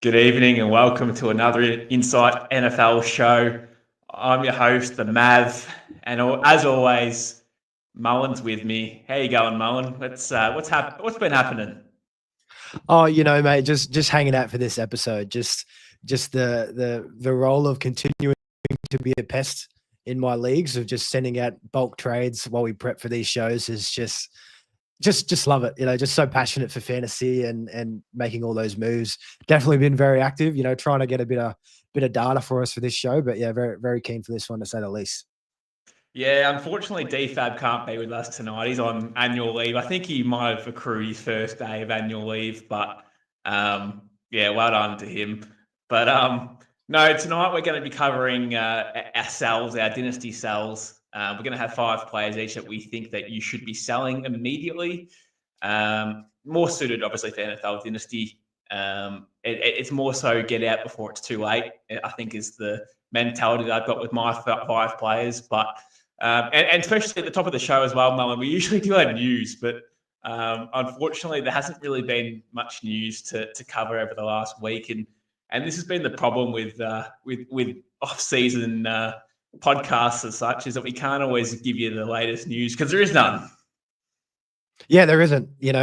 Good evening and welcome to another Insight NFL show. I'm your host, the Mav, and as always, Mullen's with me. How you going, Mullen? What's been happening? Oh, mate, just hanging out for this episode. Just the role of continuing to be a pest in my leagues of just sending out bulk trades while we prep for these shows is just love it. Just so passionate for fantasy and making all those moves. Definitely been very active, trying to get a bit of data for us for this show. But yeah, very, very keen for this one to say the least. Yeah, unfortunately, DFAB can't be with us tonight. He's on annual leave. I think he might have accrued his first day of annual leave, but yeah, well done to him. But no, tonight we're going to be covering our dynasty sells. We're going to have 5 players each that we think that you should be selling immediately. More suited, obviously, for NFL dynasty. It's more so get out before it's too late, I think, is the mentality that I've got with my 5 players. But and especially at the top of the show as well, Mullen, we usually do have news, but unfortunately, there hasn't really been much news to cover over the last week, and this has been the problem with off-season podcasts as such, is that we can't always give you the latest news because there is none. Yeah, there isn't. The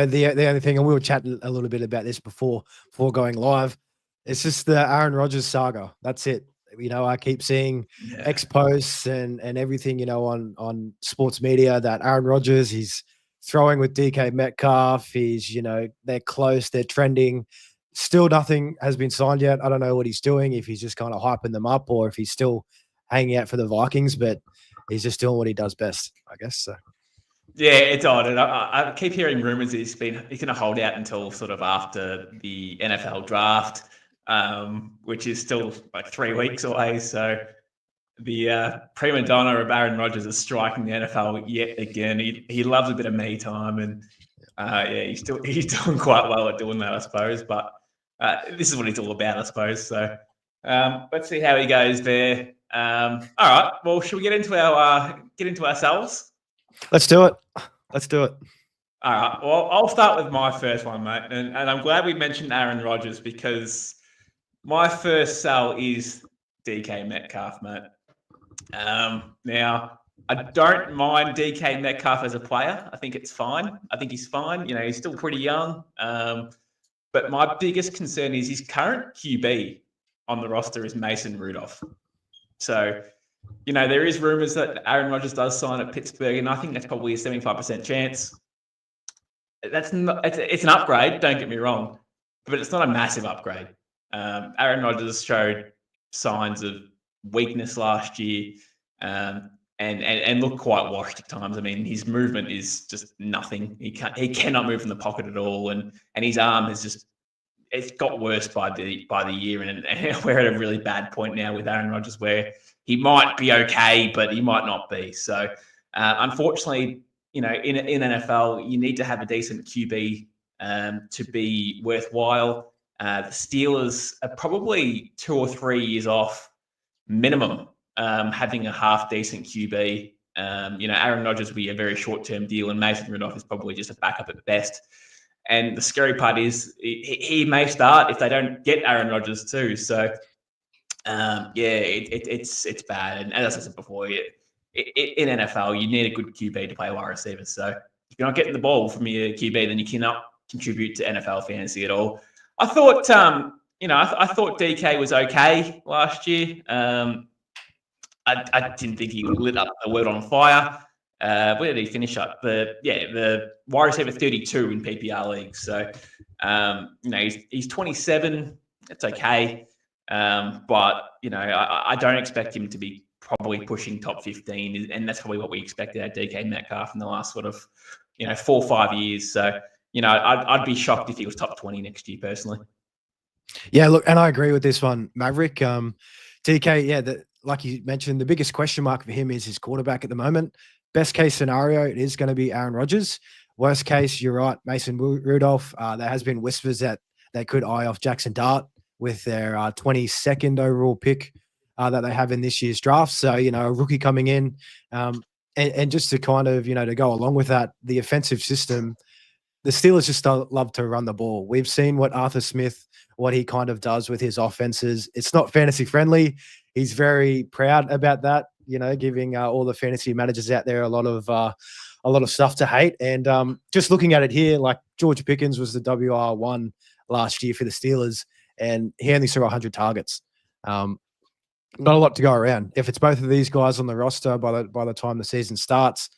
only thing, and we were chatting a little bit about this before going live. It's just the Aaron Rodgers saga. That's it. I keep seeing X posts and everything, on sports media that Aaron Rodgers, he's throwing with DK Metcalf. He's, they're close, they're trending. Still nothing has been signed yet. I don't know what he's doing, if he's just kind of hyping them up or if he's still hanging out for the Vikings, but he's just doing what he does best, I guess. So. Yeah, it's odd. And I keep hearing rumors he's going to hold out until sort of after the NFL draft, which is still like 3 weeks away. So the prima donna of Aaron Rodgers is striking the NFL yet again. He loves a bit of me time, and yeah, he's doing quite well at doing that, I suppose. But this is what he's all about, I suppose. So let's see how he goes there. All right. Well, should we get into ourselves? Let's do it. All right. Well, I'll start with my first one, mate. And I'm glad we mentioned Aaron Rodgers because my first sell is DK Metcalf, mate. Now, I don't mind DK Metcalf as a player. I think it's fine. I think he's fine. He's still pretty young. But my biggest concern is his current QB on the roster is Mason Rudolph. So, there is rumors that Aaron Rodgers does sign at Pittsburgh, and I think that's probably a 75% chance. It's an upgrade, don't get me wrong, but it's not a massive upgrade. Aaron Rodgers showed signs of weakness last year, and looked quite washed at times. I mean, his movement is just nothing. He cannot move in the pocket at all, and his arm it's got worse by the year, and we're at a really bad point now with Aaron Rodgers where he might be okay, but he might not be. So, unfortunately, in NFL, you need to have a decent QB to be worthwhile. The Steelers are probably 2 or 3 years off minimum having a half decent QB. Aaron Rodgers will be a very short-term deal, and Mason Rudolph is probably just a backup at best. And the scary part is he may start if they don't get Aaron Rodgers too. So, yeah, it's bad. And as I said before, in NFL, you need a good QB to play wide receiver. So if you're not getting the ball from your QB, then you cannot contribute to NFL fantasy at all. I thought, I thought DK was okay last year. I didn't think he lit up the world on fire. Where did he finish up? The wide receiver 32 in PPR leagues. So, he's 27. It's okay. But, I don't expect him to be probably pushing top 15. And that's probably what we expected at DK Metcalf in the last sort of, 4 or 5 years. So, I'd be shocked if he was top 20 next year, personally. Yeah, look, and I agree with this one, Maverick. DK, yeah, like you mentioned, the biggest question mark for him is his quarterback at the moment. Best case scenario, it is going to be Aaron Rodgers. Worst case, you're right, Mason Rudolph. There has been whispers that they could eye off Jackson Dart with their 22nd overall pick that they have in this year's draft. So, a rookie coming in. And just to kind of, to go along with that, the offensive system the Steelers just love to run the ball. We've seen what Arthur Smith, what he kind of does with his offenses. It's not fantasy friendly. He's very proud about that, giving all the fantasy managers out there a lot of stuff to hate. And just looking at it here, like George Pickens was the WR1 last year for the Steelers, and he only saw 100 targets. Not a lot to go around. If it's both of these guys on the roster by the time the season starts,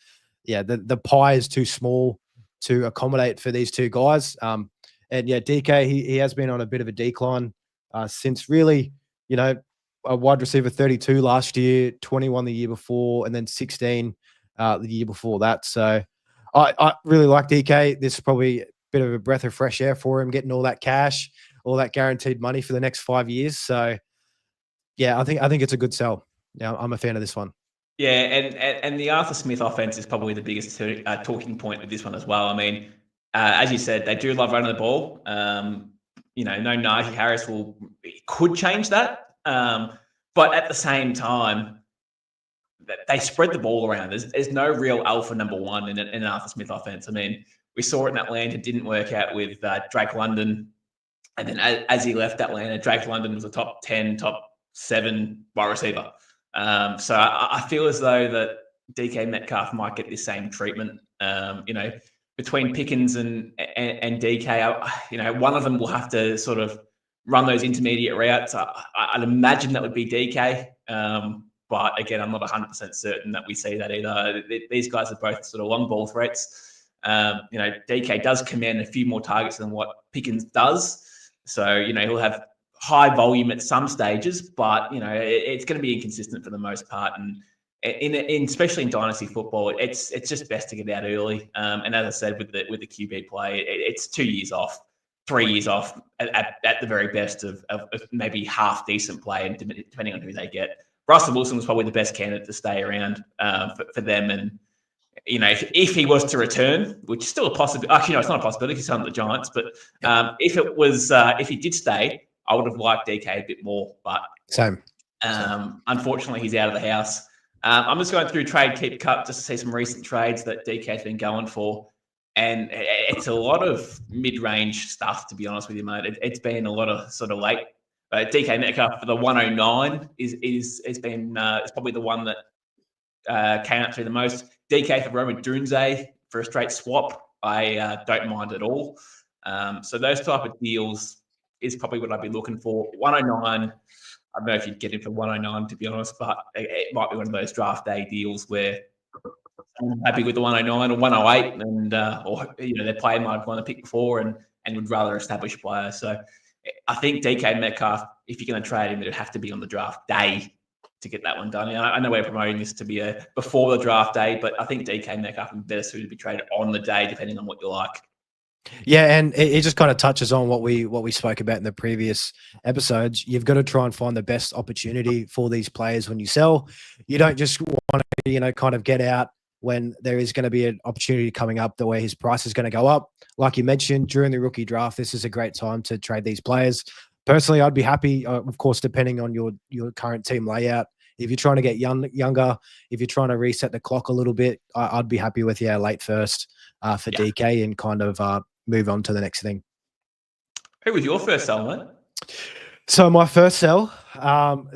yeah, the pie is too small to accommodate for these two guys. And yeah, DK, he has been on a bit of a decline since really, a wide receiver 32 last year, 21 the year before, and then 16 the year before that. So I really like DK. This is probably a bit of a breath of fresh air for him, getting all that cash, all that guaranteed money for the next 5 years. So yeah, I think it's a good sell. Yeah, I'm a fan of this one. Yeah, and the Arthur Smith offense is probably the biggest talking point with this one as well. I mean, as you said, they do love running the ball. No Najee Harris could change that. But at the same time, they spread the ball around. There's no real alpha number one in an Arthur Smith offense. I mean, we saw it in Atlanta. It didn't work out with Drake London. And then as he left Atlanta, Drake London was a top 10, top 7 wide receiver. So I feel as though that DK Metcalf might get this same treatment. Between Pickens and DK, one of them will have to sort of run those intermediate routes. I'd imagine that would be DK. But again, I'm not 100% certain that we see that either. These guys are both sort of long ball threats. DK does command a few more targets than what Pickens does. So, he'll have high volume at some stages, but it's going to be inconsistent for the most part. And especially in dynasty football, it's just best to get out early. And as I said, with the QB play, it's 2 years off, 3 years off at the very best of maybe half decent play, and depending on who they get. Russell Wilson was probably the best candidate to stay around for them. And if he was to return, which is still a possibility. Actually, no, it's not a possibility. He's on the Giants, but if he did stay, I would have liked DK a bit more, but same. Unfortunately, he's out of the house. I'm just going through trade keep cut just to see some recent trades that DK's been going for, and it's a lot of mid-range stuff, to be honest with you, mate. It's been a lot of sort of late. DK Metcalf for the 109 is probably the one that came up to the most. DK for Roma Dunze for a straight swap, I don't mind at all. So those type of deals is probably what I'd be looking for. 109, I don't know if you'd get him for 109, to be honest, but it might be one of those draft day deals where I'm happy with the 109 or 108, and their player might have won the pick before and would rather establish player. So I think DK Metcalf, if you're going to trade him, it would have to be on the draft day to get that one done. I know we're promoting this to be before the draft day, but I think DK Metcalf would be better suited to be traded on the day, depending on what you like. Yeah, and it just kind of touches on what we spoke about in the previous episodes. You've got to try and find the best opportunity for these players when you sell. You don't just want to, kind of get out when there is going to be an opportunity coming up the way his price is going to go up. Like you mentioned, during the rookie draft, this is a great time to trade these players. Personally, I'd be happy, of course, depending on your current team layout. If you're trying to get younger, if you're trying to reset the clock a little bit, I'd be happy with late first for DK and kind of move on to the next thing. Who was your first sell, mate? So my first sell,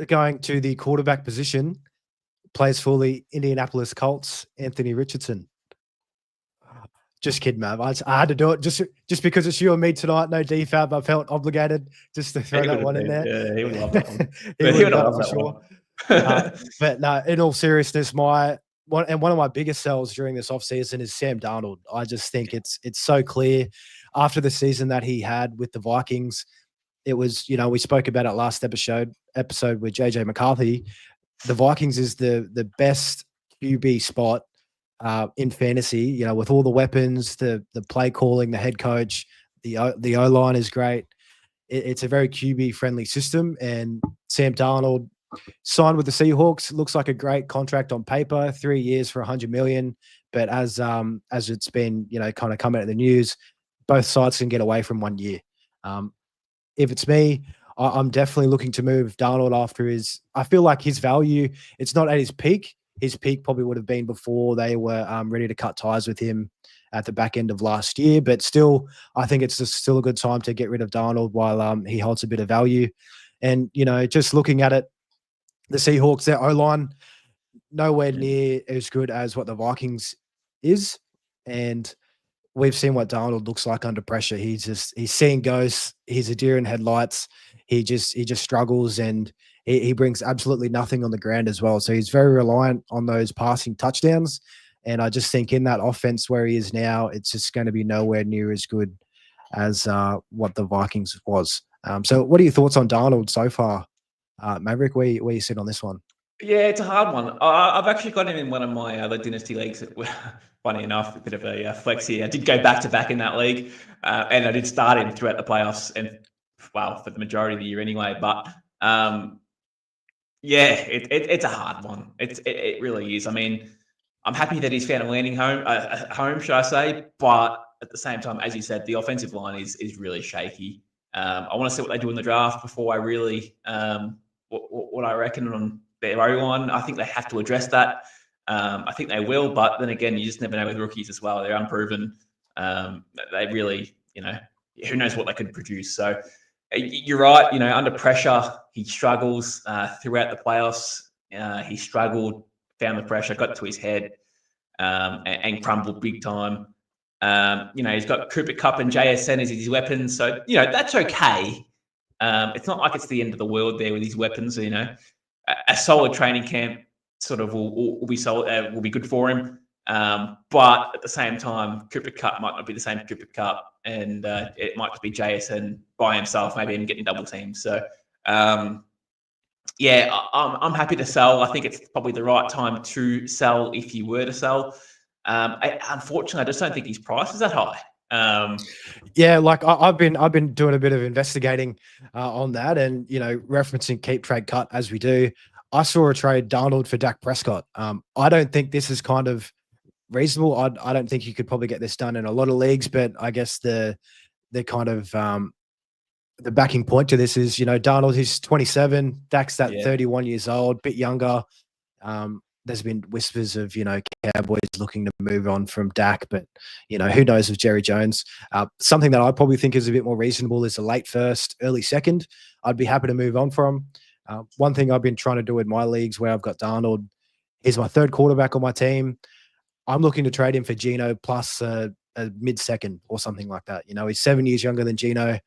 going to the quarterback position, plays for the Indianapolis Colts, Anthony Richardson. Just kidding, Mav. I had to do it just because it's you and me tonight. No DFAB. I felt obligated just to throw that one in there. Yeah, he would love that one. he would love that for sure. But no, in all seriousness, one of my biggest sells during this offseason is Sam Darnold. I just think it's so clear after the season that he had with the Vikings. It was, we spoke about it last episode with JJ McCarthy. The Vikings is the best QB spot in fantasy, with all the weapons, the play calling, the head coach, the O-line is great. It's a very QB friendly system, and Sam Darnold signed with the Seahawks. Looks like a great contract on paper, 3 years for $100 million. But as it's been, kind of come out of the news, both sides can get away from 1 year. If it's me, I'm definitely looking to move Darnold after I feel like his value, it's not at his peak. His peak probably would have been before they were ready to cut ties with him at the back end of last year. But still, I think it's still a good time to get rid of Darnold while he holds a bit of value. And, just looking at it, the Seahawks, their O-line, nowhere near as good as what the Vikings is. And we've seen what Darnold looks like under pressure. He's seeing ghosts. He's a deer in headlights. He just struggles, and he brings absolutely nothing on the ground as well. So he's very reliant on those passing touchdowns. And I just think in that offense where he is now, it's just going to be nowhere near as good as what the Vikings was. So what are your thoughts on Darnold so far, Maverick? Where you sit on this one? Yeah, it's a hard one. I've actually got him in one of my other dynasty leagues. Funny enough, a bit of a flex here. I did go back to back in that league, and I did start him throughout the playoffs, and for the majority of the year anyway. But it's a hard one. It really is. I mean, I'm happy that he's found a landing home, should I say? But at the same time, as you said, the offensive line is really shaky. I want to see what they do in the draft before I really what I reckon on their O-line. I think they have to address that. I think they will, but then again, you just never know with rookies as well. They're unproven. They really, who knows what they could produce. So you're right. Under pressure, he struggles throughout the playoffs. He struggled, found the pressure, got to his head, and crumbled big time. He's got Cooper Kupp and JSN as his weapons. So, that's okay. It's not like it's the end of the world there with his weapons. A solid training camp sort of will be solid, will be good for him. But at the same time, Cooper Kupp might not be the same Cooper Kupp, and it might be JSN by himself, maybe even getting double teamed. So, I'm happy to sell. I think it's probably the right time to sell if you were to sell. Unfortunately, I just don't think his price is that high. I've been doing a bit of investigating on that, and referencing keep trade cut as we do. I saw a trade Darnold for Dak Prescott. I don't think this is kind of reasonable. I don't think you could probably get this done in a lot of leagues, but I guess the kind of the backing point to this is Darnold, he's 27, Dak's 31 years old, bit younger. There's been whispers of, Cowboys looking to move on from Dak, but, who knows with Jerry Jones. Something that I probably think is a bit more reasonable is a late first, early second. I'd be happy to move on from. One thing I've been trying to do in my leagues where I've got Darnold, he's my third quarterback on my team. I'm looking to trade him for Geno plus a mid-second or something like that. He's 7 years younger than Geno.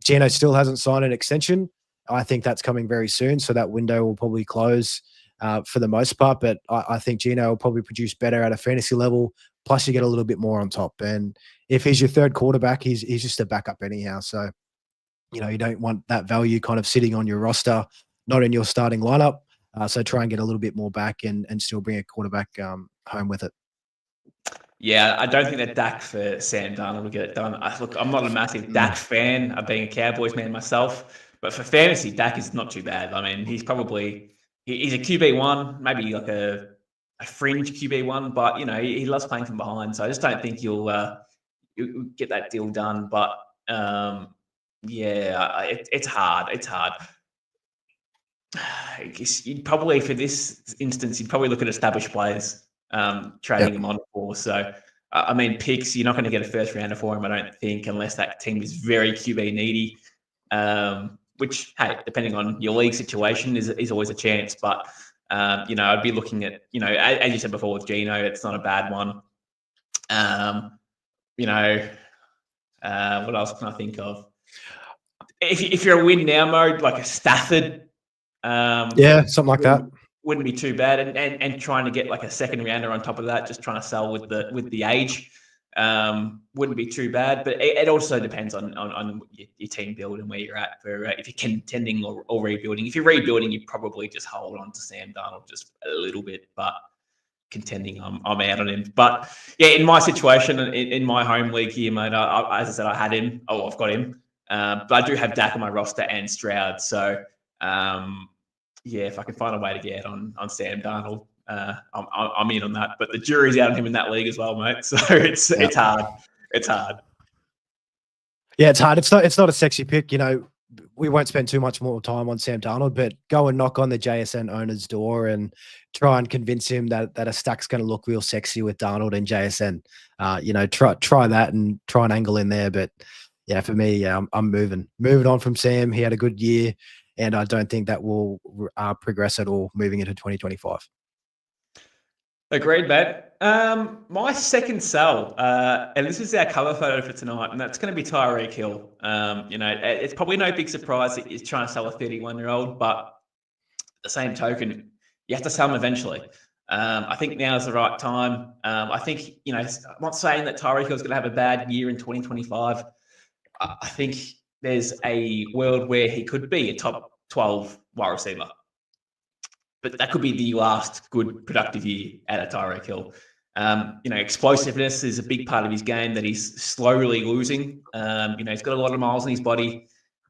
Geno still hasn't signed an extension. I think that's coming very soon, so that window will probably close for the most part, but I think Geno will probably produce better at a fantasy level. Plus, you get a little bit more on top. And if he's your third quarterback, he's just a backup anyhow. So, you don't want that value kind of sitting on your roster, not in your starting lineup. So try and get a little bit more back and still bring a quarterback home with it. Yeah, I don't think that Dak for Sam Darnold will get it done. Look, I'm not a massive Dak fan. I'm being a Cowboys man myself, but for fantasy, Dak is not too bad. I mean, he's a QB1, maybe like a fringe QB1, but he loves playing from behind. So I just don't think you'll get that deal done. But it's hard. It's hard. I guess you'd probably, for this instance, you'd probably look at established players, trading them on for. So picks, you're not going to get a first rounder for him, I don't think, unless that team is very QB needy. Which, hey, depending on your league situation, is always a chance. But, I'd be looking at, as you said before with Geno, it's not a bad one. What else can I think of? If you're a win now mode, like a Stafford. Something like that. Wouldn't be too bad. And trying to get like a second rounder on top of that, just trying to sell with the age. Wouldn't be too bad, but it also depends on your team build and where you're at for if you're contending or rebuilding. If you're rebuilding, you probably just hold on to Sam Darnold just a little bit, but contending, I'm out on him. But yeah, in my situation, in my home league here, mate, as I said, I had him. Oh, I've got him, but I do have Dak on my roster and Stroud. So if I can find a way to get on Sam Darnold, I'm in on that, but the jury's out on him in that league as well, mate. So it's hard. It's hard. Yeah, it's hard. It's not a sexy pick. we won't spend too much more time on Sam Darnold, but go and knock on the JSN owner's door and try and convince him that a stack's going to look real sexy with Darnold and JSN. Try that and try an angle in there. But yeah, for me, I'm moving on from Sam. He had a good year, and I don't think that will progress at all moving into 2025. Agreed, mate. My second sell, and this is our cover photo for tonight, and that's going to be Tyreek Hill. It's probably no big surprise that he's trying to sell a 31-year-old, but at the same token, you have to sell him eventually. I think now is the right time. I think, I'm not saying that Tyreek Hill's going to have a bad year in 2025. I think there's a world where he could be a top 12 wide receiver. But that could be the last good productive year out of Tyreek Hill. Explosiveness is a big part of his game that he's slowly losing. He's got a lot of miles in his body,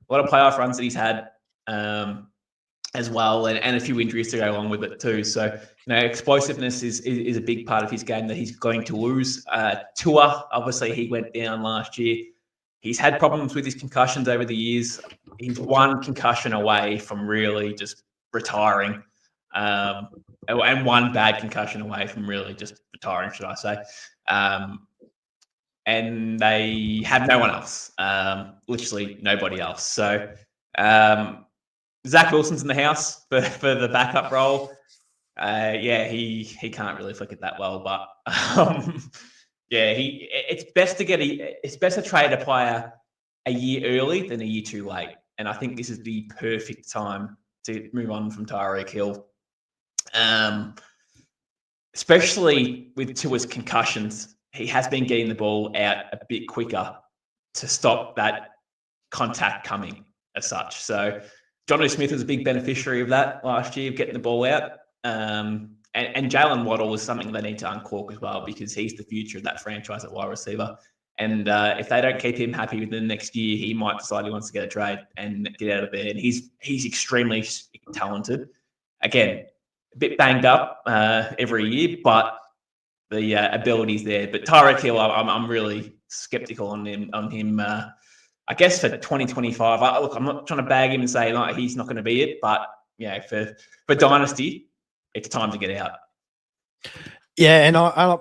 a lot of playoff runs that he's had as well, and a few injuries to go along with it too. So, explosiveness is a big part of his game that he's going to lose. Tua, obviously, he went down last year. He's had problems with his concussions over the years. He's one concussion away from really just retiring. And one bad concussion away from really just retiring, should I say. And they have no one else, literally nobody else. So Zach Wilson's in the house for the backup role. He can't really flick it that well, but it's best to trade a player a year early than a year too late. And I think this is the perfect time to move on from Tyreek Hill. Especially with Tua's concussions, he has been getting the ball out a bit quicker to stop that contact coming as such. So Jonnu Smith was a big beneficiary of that last year, getting the ball out. And Jalen Waddle was something they need to uncork as well, because he's the future of that franchise at wide receiver. And if they don't keep him happy within the next year, he might decide he wants to get a trade and get out of there. And he's extremely talented. Again, a bit banged up every year, but the ability's there. But Tyreek Hill, I'm really skeptical on him. I guess for 2025. I'm not trying to bag him and say like he's not going to be it, but for Dynasty, it's time to get out. Yeah, and I'm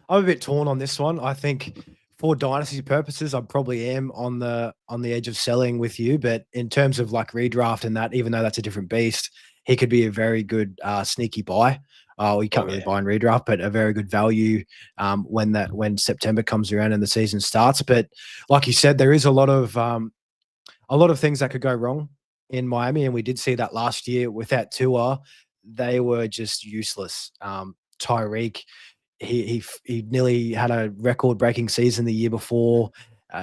a bit torn on this one. I think for Dynasty purposes, I probably am on the edge of selling with you. But in terms of like redraft and that, even though that's a different beast, he could be a very good sneaky buy. You can't really buy and redraft, but a very good value when September comes around and the season starts. But like you said, there is a lot of things that could go wrong in Miami, and we did see that last year without Tua. They were just useless. Tyreek, he nearly had a record-breaking season the year before,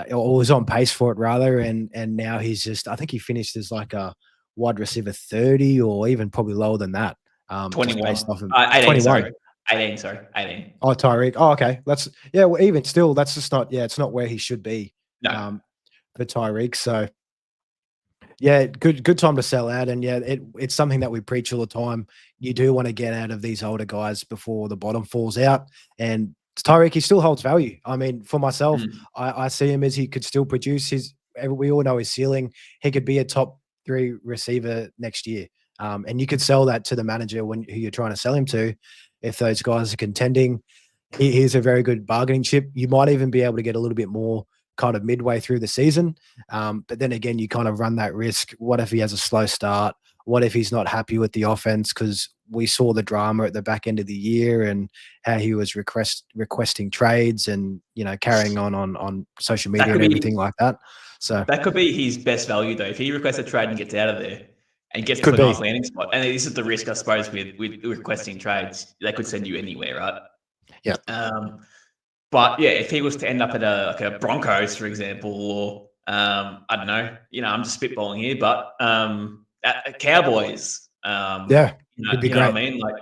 or was on pace for it rather, and now he's just, I think he finished as like a wide receiver 30 or even probably lower than that. 21. Based off of 18, 21. sorry. 18. Oh, Tyreek. Oh, okay. Well, even still, that's just not, it's not where he should be. No. For Tyreek. So yeah, good time to sell out. And yeah, it's something that we preach all the time. You do want to get out of these older guys before the bottom falls out. And Tyreek, he still holds value. I mean, for myself, I see him as he could still produce we all know his ceiling. He could be a top 3 receiver next year. And you could sell that to the manager who you're trying to sell him to. If those guys are contending, he's a very good bargaining chip. You might even be able to get a little bit more kind of midway through the season. But then again, you kind of run that risk. What if he has a slow start? What if he's not happy with the offense? Because we saw the drama at the back end of the year and how he was requesting trades and, carrying on social media and everything like that. So that could be his best value though. If he requests a trade and gets out of there and gets to a nice landing spot. And this is the risk, I suppose, with requesting trades. They could send you anywhere, right? Yeah. But yeah, if he was to end up at a Broncos, for example, or I don't know, I'm just spitballing here, but at Cowboys, it'd be great. What I mean? Like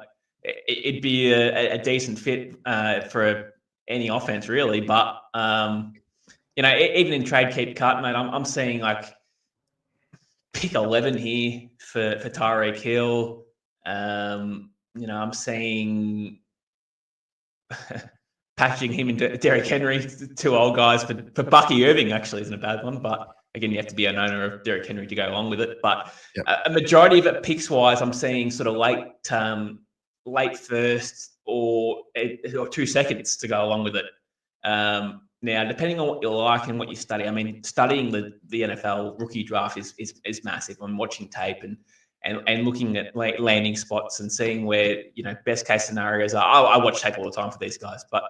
it'd be a decent fit for any offense, really. But even in trade keep cut, mate, I'm seeing like pick 11 here for Tyreek Hill. I'm seeing packaging him into Derrick Henry, 2 old guys for Bucky Irving actually isn't a bad one, but again, you have to be an owner of Derrick Henry to go along with it. But Yep. a majority of it picks wise, I'm seeing sort of late first or 2 seconds to go along with it. Now, depending on what you like and what you study, I mean, studying the NFL rookie draft is massive. I'm watching tape and looking at landing spots and seeing where, best case scenarios are. I watch tape all the time for these guys, but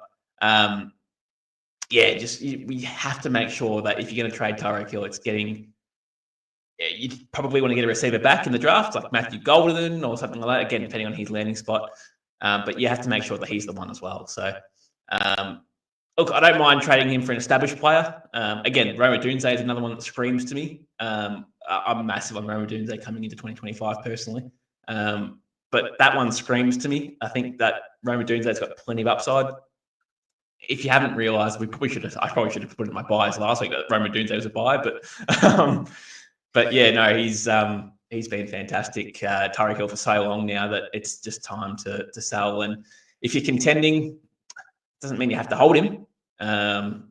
we have to make sure that if you're going to trade Tyreek Hill, it's getting. You probably want to get a receiver back in the draft, like Matthew Golden or something like that. Again, depending on his landing spot, but you have to make sure that he's the one as well. So, look, I don't mind trading him for an established player. Again, Roma Dunze is another one that screams to me. I'm massive on Roma Dunze coming into 2025 personally, but that one screams to me. I think that Roma Dunze's got plenty of upside. If you haven't realised, I probably should have put it in my buys last week that Roma Dunze was a buy, but yeah, no, he's been fantastic. Tyreek Hill for so long now that it's just time to sell. And if you're contending, it doesn't mean you have to hold him. It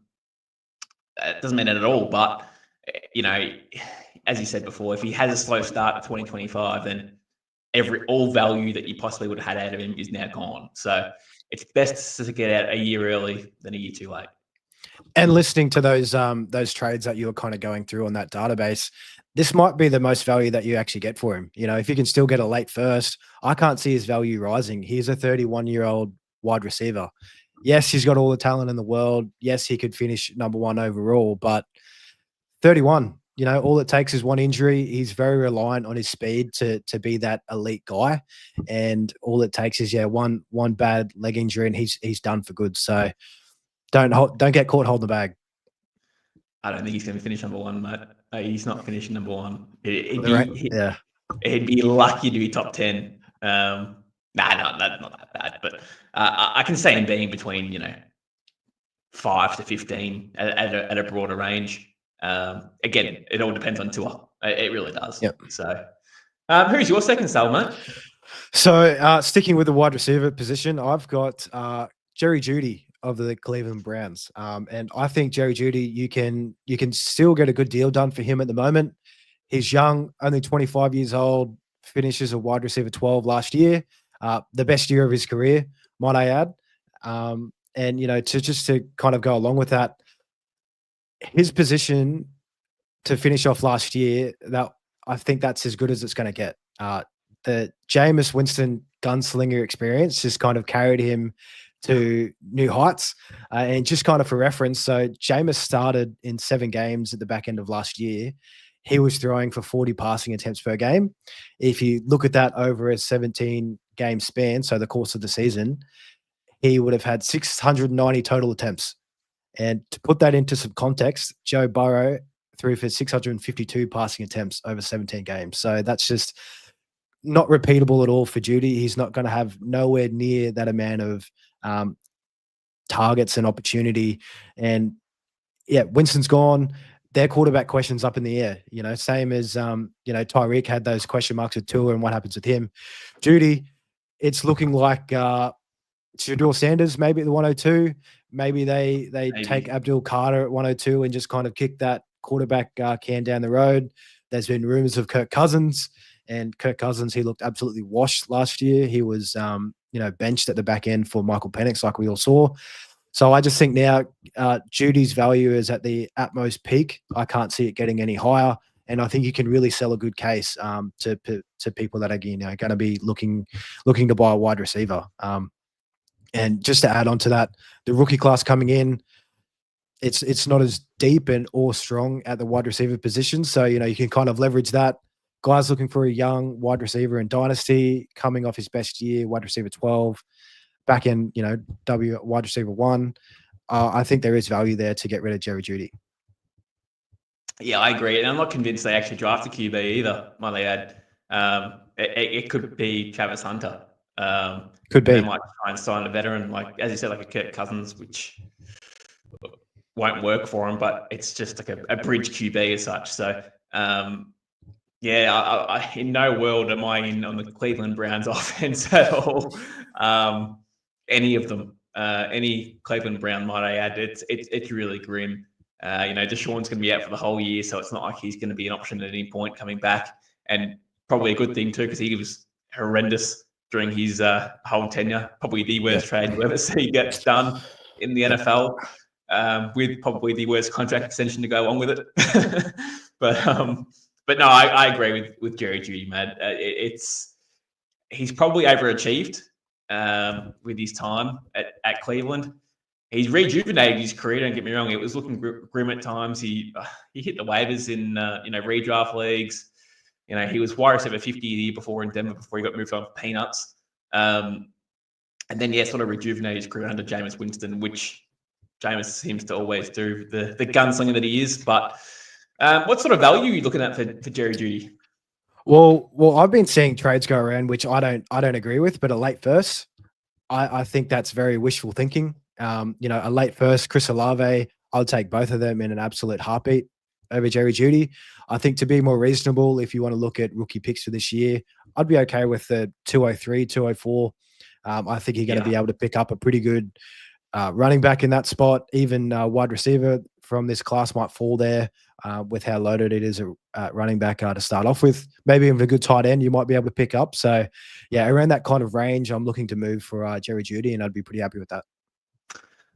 doesn't mean it at all. But as you said before, if he has a slow start to 2025, then all value that you possibly would have had out of him is now gone. So it's best to get out a year early than a year too late. And listening to those trades that you were kind of going through on that database, this might be the most value that you actually get for him. If you can still get a late first, I can't see his value rising. He's a 31-year-old wide receiver. Yes, he's got all the talent in the world. Yes, he could finish number 1 overall, but 31, all it takes is one injury. He's very reliant on his speed to be that elite guy. And all it takes is, one bad leg injury and he's done for good. So don't get caught holding the bag. I don't think he's going to finish number 1, mate. He's not finishing number 1. He'd be lucky to be top 10. No, not that bad. But I can see him being between 5 to 15 at a broader range. Again, it all depends on tour. It really does. Yep. So, who's your second sell, mate? So, sticking with the wide receiver position, I've got Jerry Jeudy of the Cleveland Browns. And I think Jerry Jeudy, you can still get a good deal done for him at the moment. He's young, only 25 years old, finishes a wide receiver 12 last year, the best year of his career, might I add. And, to kind of go along with that, his position to finish off last year, that I think that's as good as it's going to get. The Jameis Winston gunslinger experience just kind of carried him to new heights. And just kind of for reference, so Jameis started in 7 games at the back end of last year. He was throwing for 40 passing attempts per game. If you look at that over a 17-game span, so the course of the season, he would have had 690 total attempts. And to put that into some context, Joe Burrow threw for 652 passing attempts over 17 games. So that's just not repeatable at all for Jeudy. He's not going to have nowhere near that amount of targets and opportunity. And Winston's gone. Their quarterback questions up in the air, same as, Tyreek had those question marks with Tua and what happens with him. Jeudy, it's looking like Shedeur Sanders maybe at the 102. Maybe they take Abdul Carter at 102 and just kind of kick that quarterback can down the road. There's been rumors of Kirk Cousins, and Kirk Cousins, he looked absolutely washed last year. He was, benched at the back end for Michael Penix, like we all saw. So I just think now Judy's value is at the utmost peak. I can't see it getting any higher. And I think you can really sell a good case to people that are going to be looking to buy a wide receiver. And just to add on to that, the rookie class coming in, it's not as deep and or strong at the wide receiver position. So, you can kind of leverage that. Guys looking for a young wide receiver in Dynasty, coming off his best year, wide receiver 12, back in, wide receiver 1. I think there is value there to get rid of Jerry Jeudy. Yeah, I agree. And I'm not convinced they actually draft a QB either, might I add. It could be Travis Hunter. Could be. They might try and sign a veteran, like, as you said, like a Kirk Cousins, which won't work for him, but it's just like a bridge QB as such. So, I in no world am I in on the Cleveland Browns offense at all. Any of them, any Cleveland Brown, might I add, it's really grim. Deshaun's going to be out for the whole year, so it's not like he's going to be an option at any point coming back. And probably a good thing too, because he was horrendous during his whole tenure. Probably the worst trade you ever see get done in the NFL, with probably the worst contract extension to go along with it. But no, I agree with Jerry Jeudy, man. He's probably overachieved with his time at Cleveland. He's rejuvenated his career. Don't get me wrong; it was looking grim at times. He hit the waivers in redraft leagues. He was wide receiver 50 the year before in Denver before he got moved on for peanuts. And then sort of rejuvenated his career under Jameis Winston, which Jameis seems to always do, the gunslinger that he is. But what sort of value are you looking at for Jerry Jeudy? Well, I've been seeing trades go around, which I don't agree with, but a late first, I think that's very wishful thinking. A late first, Chris Olave, I'll take both of them in an absolute heartbeat over Jerry Jeudy. I think to be more reasonable, if you want to look at rookie picks for this year, I'd be okay with the 203, 204. I think you're going to be able to pick up a pretty good running back in that spot. Even wide receiver from this class might fall there with how loaded it is at running back to start off with. Maybe even a good tight end you might be able to pick up. So, around that kind of range, I'm looking to move for Jerry Jeudy, and I'd be pretty happy with that.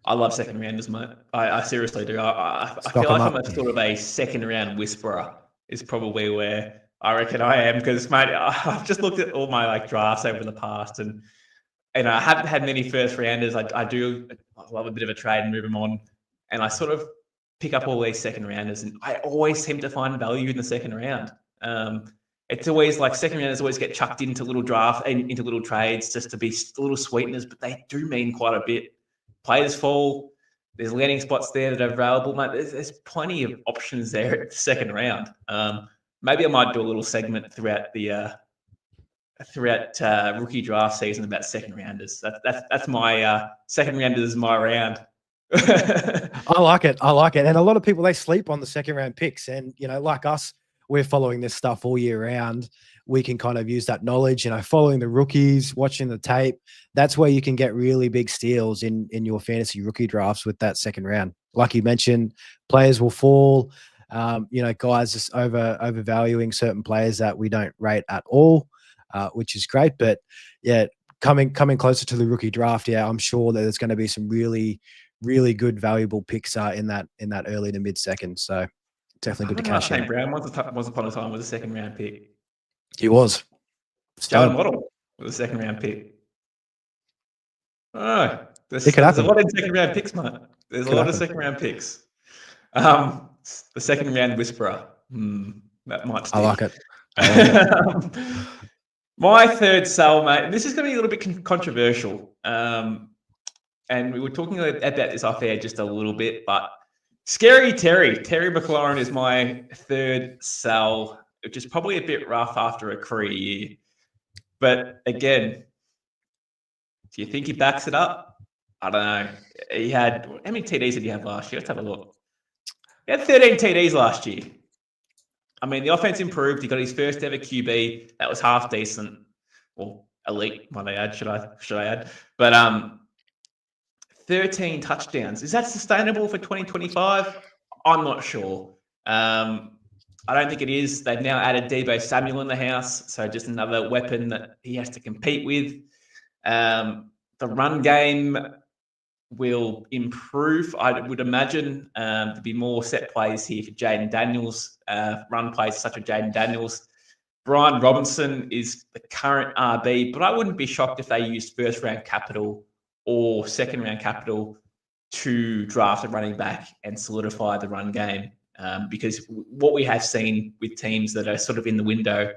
I love second rounders, mate. I seriously do. I feel like I'm a sort of a second round whisperer is probably where I reckon I am, because, mate, I've just looked at all my drafts over the past, and I haven't had many first rounders. I love a bit of a trade and move them on, and I sort of pick up all these second rounders, and I always seem to find value in the second round. It's always like second rounders always get chucked into little draft and into little trades just to be little sweeteners, but they do mean quite a bit. Players fall. There's landing spots there that are available, mate. There's plenty of options there at the second round. Maybe I might do a little segment throughout rookie draft season about second rounders. That's my second rounders is my round. I like it. And a lot of people, they sleep on the second round picks, and like us, we're following this stuff all year round. We can kind of use that knowledge, following the rookies, watching the tape. That's where you can get really big steals in your fantasy rookie drafts with that second round. Like you mentioned, players will fall. Guys just overvaluing certain players that we don't rate at all, which is great. But coming closer to the rookie draft, I'm sure that there's going to be some really, really good, valuable picks in that early to mid second. So definitely good to cash in. Brown once upon a time was a second round pick. He was. Jalen Waddle was a second round pick. Oh, there's a lot of second round picks, mate. There's a lot of second round picks. The second round whisperer. That might stink. I like it. My third sell, mate. This is going to be a little bit controversial. And we were talking about this off air just a little bit, but Scary Terry McLaurin is my third sell, which is probably a bit rough after a career year. But again, do you think he backs it up? I don't know. How many TDs did he have last year? Let's have a look. He had 13 TDs last year. I mean, the offense improved. He got his first ever QB. That was half decent. Well, elite, might I add, should I add? But 13 touchdowns. Is that sustainable for 2025? I'm not sure. I don't think it is. They've now added Deebo Samuel in the house, so just another weapon that he has to compete with. The run game will improve, I would imagine. There'll be more set plays here for Jaden Daniels, run plays such as Jaden Daniels. Brian Robinson is the current RB, but I wouldn't be shocked if they used first-round capital or second-round capital to draft a running back and solidify the run game. Because what we have seen with teams that are sort of in the window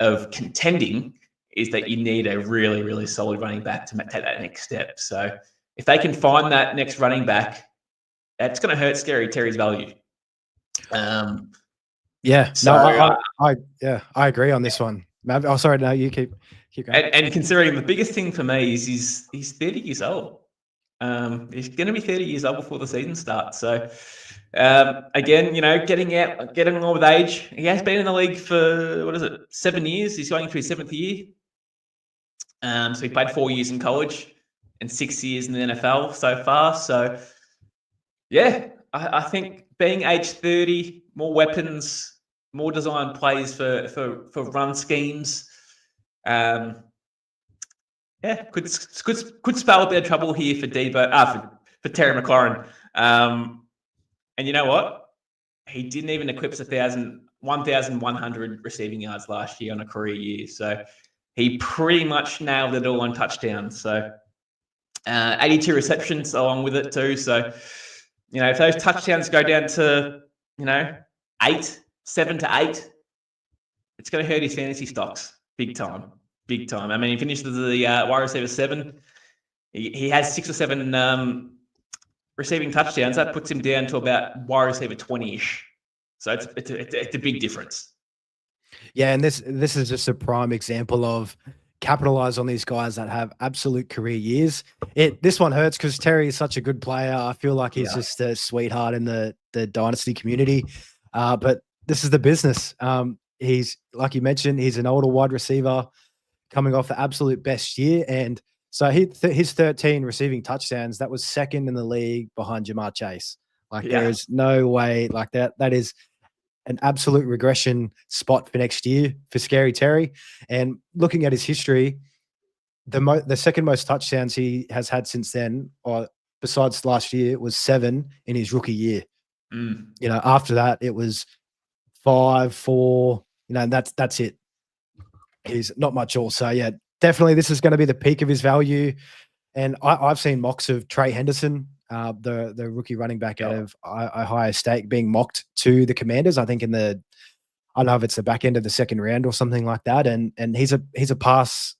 of contending is that you need a really, really solid running back to take that next step. So if they can find that next running back, that's going to hurt Scary Terry's value. I agree on this one. Oh, sorry, no, you keep going. And considering the biggest thing for me is he's 30 years old. He's going to be 30 years old before the season starts. So again, getting on with age. He has been in the league for 7 years. He's going into his 7th year. So he played 4 years in college and 6 years in the NFL so far. So I think being age 30, more weapons, more designed plays for run schemes. Yeah, could spell a bit of trouble here for Debo, for Terry McLaurin. And you know what? He didn't even eclipse 1,100 receiving yards last year on a career year. So he pretty much nailed it all on touchdowns. So 82 receptions along with it too. So, if those touchdowns go down to, 7 to 8, it's going to hurt his fantasy stocks big time. Big time. I mean, he finished as the wide receiver 7. He has 6 or 7 receiving touchdowns. That puts him down to about wide receiver 20-ish. So it's a big difference. Yeah, and this is just a prime example of capitalize on these guys that have absolute career years. This one hurts because Terry is such a good player. I feel like he's just a sweetheart in the dynasty community. But this is the business. He's, like you mentioned, he's an older wide receiver coming off the absolute best year. And so his 13 receiving touchdowns, that was second in the league behind Jamar Chase. There is no way like that. That is an absolute regression spot for next year for Scary Terry. And looking at his history, the second most touchdowns he has had since then, or besides last year, was 7 in his rookie year. After that, it was 5, 4, and that's it. He's not much also. Yeah, definitely this is going to be the peak of his value. And I've seen mocks of Trey Henderson, the rookie running back out of Ohio State, being mocked to the Commanders. I think I don't know if it's the back end of the second round or something like that. And he's a pass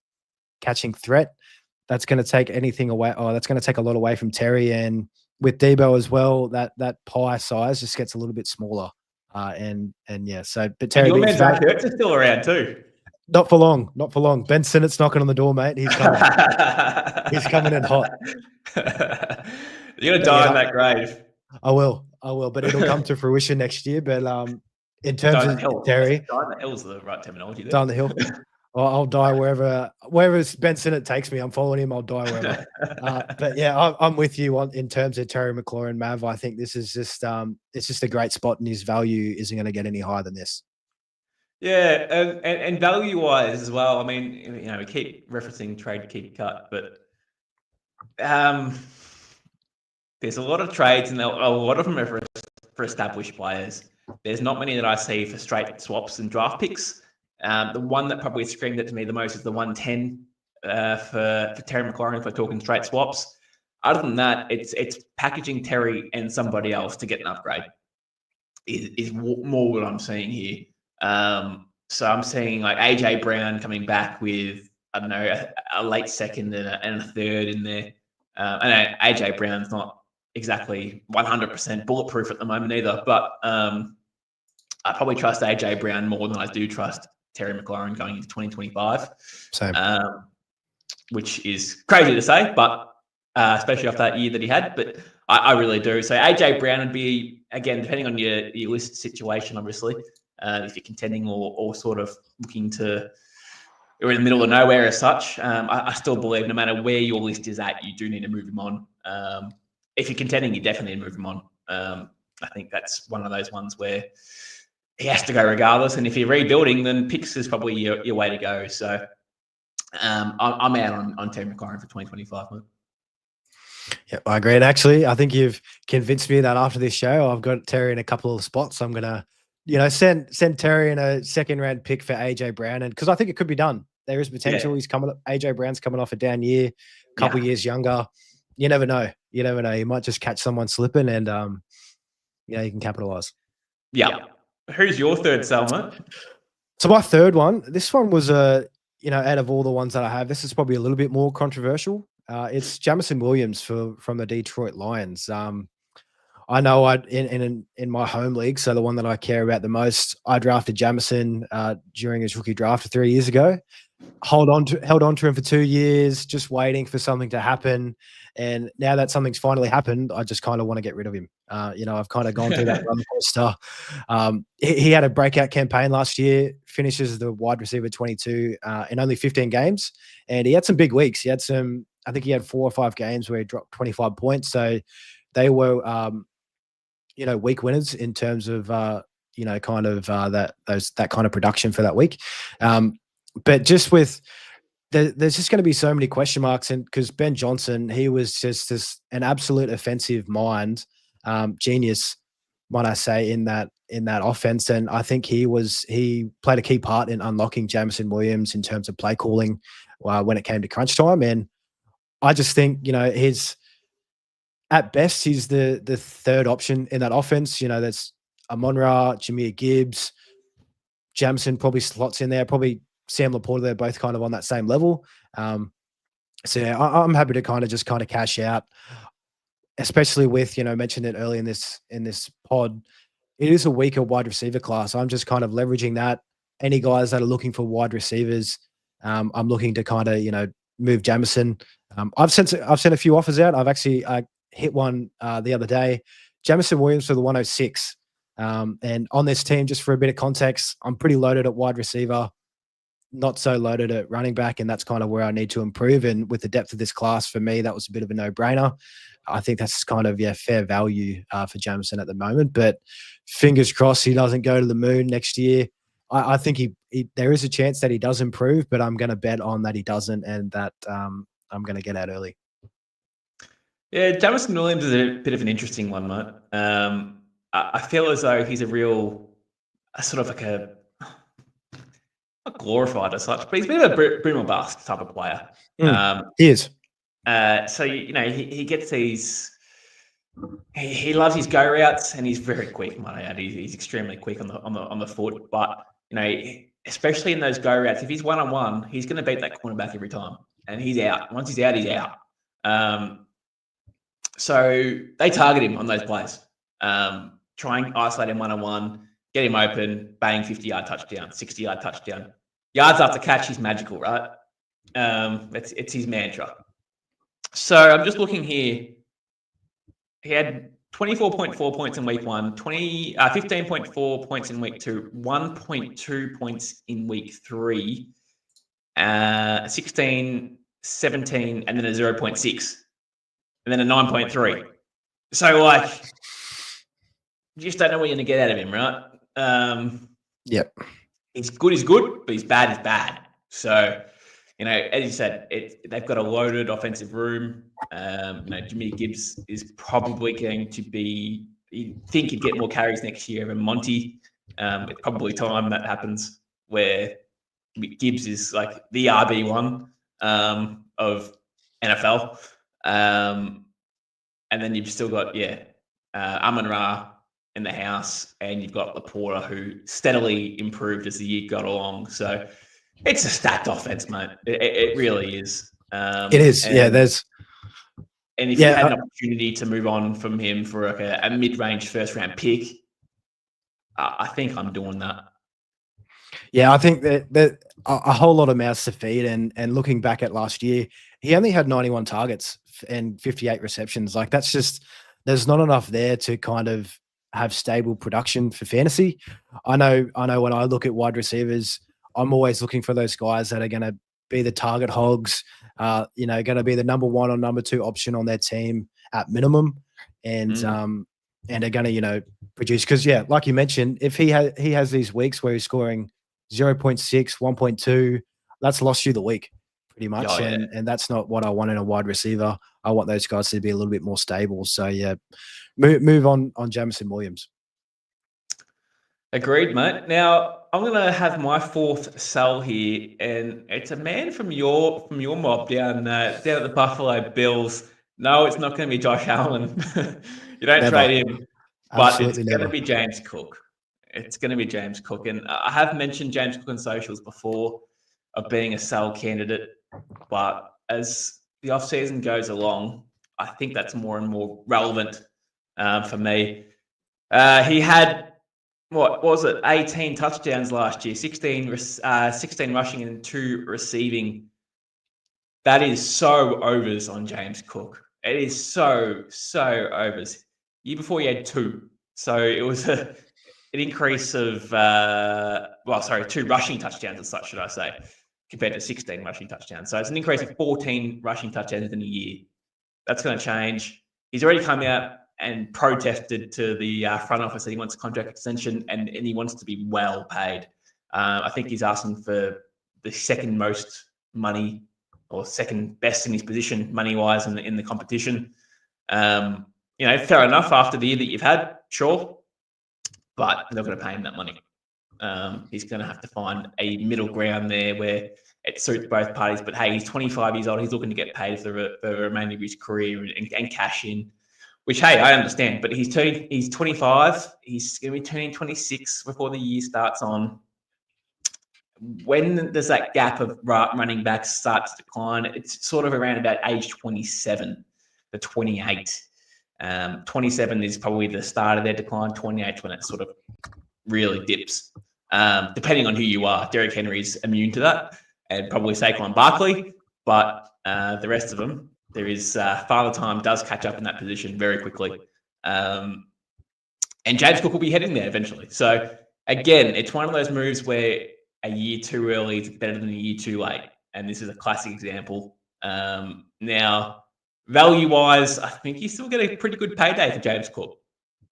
catching threat. That's going to take anything away. That's going to take a lot away from Terry. And with Debo as well, that pie size just gets a little bit smaller. But Terry, your man Zach Ertz is still around too. Not for long. Ben Sinnott's knocking on the door, mate. He's coming. He's coming in hot. You're gonna die in that grave. I will, but it'll come to fruition next year. But in terms of Terry, die on the hill's the right terminology. Die on the hill. I'll die wherever Ben Sinnott takes me. I'm following him. I'll die wherever. But yeah, I'm with you in terms of Terry McLaurin, Mav. I think this is just it's just a great spot, and his value isn't going to get any higher than this. Yeah, and value-wise as well. I mean, we keep referencing trade keep cut, but there's a lot of trades, and a lot of them are for established players. There's not many that I see for straight swaps and draft picks. The one that probably screamed it to me the most is the 110 for Terry McLaurin if we're talking straight swaps. Other than that, it's packaging Terry and somebody else to get an upgrade is more what I'm seeing here. So I'm seeing like AJ Brown coming back with, I don't know, a late second and a third in there. And AJ Brown's not exactly 100% bulletproof at the moment either, but I probably trust AJ Brown more than I do trust Terry McLaurin going into 2025. Same. Which is crazy to say, but especially after that year that he had, but I really do. So AJ Brown would be, again, depending on your list situation, obviously, if you're contending or sort of looking to, you're in the middle of nowhere as such. I still believe no matter where your list is at, you do need to move him on. If you're contending, you definitely need to move him on. I think that's one of those ones where he has to go regardless. And if you're rebuilding, then picks is probably your way to go. So I'm out on Terry McLaurin for 2025. Mate. Yeah, I agree. And actually, I think you've convinced me that after this show, I've got Terry in a couple of spots. I'm going to, send Terry in a second round pick for AJ Brown. And because I think it could be done. There is potential. Yeah. He's AJ Brown's coming off a down year, a couple of years younger. You never know. You might just catch someone slipping and, you can capitalize. Yeah. Who's your third sell, mate? So my third one, this one was, out of all the ones that I have, this is probably a little bit more controversial. It's Jamison Williams from the Detroit Lions. I know in my home league, so the one that I care about the most, I drafted Jamison during his rookie draft 3 years ago. Held on to him for 2 years, just waiting for something to happen. And now that something's finally happened, I just kind of want to get rid of him. I've kind of gone through that roller coaster. He had a breakout campaign last year, finishes the wide receiver 22 in only 15 games. And he had some big weeks. I think he had 4 or 5 games where he dropped 25 points. So they were week winners in terms of kind of that kind of production for that week. But just with there's just going to be so many question marks, and because Ben Johnson, he was just an absolute offensive mind, genius, might I say, in that offense. And I think he played a key part in unlocking Jameson Williams in terms of play calling when it came to crunch time. And I just think at best he's the third option in that offense. There's Amon-Ra, Jahmyr Gibbs, Jameson probably slots in there, probably Sam Laporta. They're both kind of on that same level. So yeah, I'm happy to kind of cash out, especially with, mentioned it early in this pod. It is a weaker wide receiver class. I'm just kind of leveraging that. Any guys that are looking for wide receivers, I'm looking to kind of, move Jameson. I've sent a few offers out. I've actually hit one the other day. Jameson Williams for the 106. And on this team, just for a bit of context, I'm pretty loaded at wide receiver, not so loaded at running back, and that's kind of where I need to improve. And with the depth of this class, for me, that was a bit of a no-brainer. I think that's kind of fair value for Jameson at the moment. But fingers crossed he doesn't go to the moon next year. I think there is a chance that he does improve, but I'm going to bet on that he doesn't, and that I'm going to get out early. Yeah, Jameson Williams is a bit of an interesting one, mate. I feel as though he's a sort of like not glorified as such, but he's a bit of a boom or bust type of player. He is. So he gets these. He loves his go routes, and he's very quick. Might I add, he's extremely quick on the foot. But especially in those go routes, if he's 1-on-1, he's going to beat that cornerback every time, and he's out. Once he's out, he's out. So they target him on those plays. Try and isolate him 1-on-1, get him open, bang, 50-yard touchdown, 60-yard touchdown. Yards after catch, he's magical, right? It's his mantra. So I'm just looking here. He had 24.4 points in week 1, 15.4 points in week 2, 1.2 points in week 3, 16, 17, and then a 0.6, and then a 9.3. So, you just don't know what you're going to get out of him, right? Yep. He's good, but he's bad. So, as you said, they've got a loaded offensive room. Jahmyr Gibbs is probably going to be. You think he'd get more carries next year than Monty. It's probably time that happens where Gibbs is like the RB1 of NFL, and then you've still got Amon-Ra in the house, and you've got Laporta, who steadily improved as the year got along. So it's a stacked offense, mate. It really is. It is. And if you had an opportunity to move on from him for a mid-range first-round pick, I think I'm doing that. Yeah, I think that a whole lot of mouths to feed, and looking back at last year, he only had 91 targets and 58 receptions. Like, that's just, there's not enough there to kind of have stable production for fantasy. I know when I look at wide receivers, I'm always looking for those guys that are going to be the target hogs, going to be the number 1 or number 2 option on their team at minimum. And they're going to, produce. Because, like you mentioned, if he has these weeks where he's scoring 0.6, 1.2, that's lost you the week pretty much. Oh, yeah. And that's not what I want in a wide receiver. I want those guys to be a little bit more stable. So, move on Jameson Williams. Agreed, mate. Now, I'm going to have my fourth sell here, and it's a man from your mob down at the Buffalo Bills. No, it's not going to be Josh Allen. You don't trade him, but it's going to be James Cook. It's going to be James Cook, and I have mentioned James Cook on socials before of being a sell candidate, but as the offseason goes along, I think that's more and more relevant for me. He had, what was it, 18 touchdowns last year, 16 rushing and 2 receiving. That is so overs on James Cook. It is so overs. Year before he had 2. So it was an increase of, 2 rushing touchdowns as such, should I say, compared to 16 rushing touchdowns. So it's an increase of 14 rushing touchdowns in a year. That's going to change. He's already come out and protested to the front office that he wants a contract extension and he wants to be well paid. I think he's asking for the second most money or second best in his position money-wise in the competition. Fair enough after the year that you've had, sure, but they're not going to pay him that money. He's going to have to find a middle ground there where it suits both parties. But hey, he's 25 years old. He's looking to get paid for the remainder of his career and cash in, which, hey, I understand. But he's 25. He's going to be turning 26 before the year starts on. When does that gap of running backs start to decline? It's sort of around about age 27 to 28. 27 is probably the start of their decline. 28 when it sort of really dips. Depending on who you are, Derrick Henry is immune to that, and probably Saquon Barkley. But the rest of them, there is Father Time does catch up in that position very quickly, and James Cook will be heading there eventually. So again, it's one of those moves where a year too early is better than a year too late, and this is a classic example. Now, value-wise, I think you still get a pretty good payday for James Cook.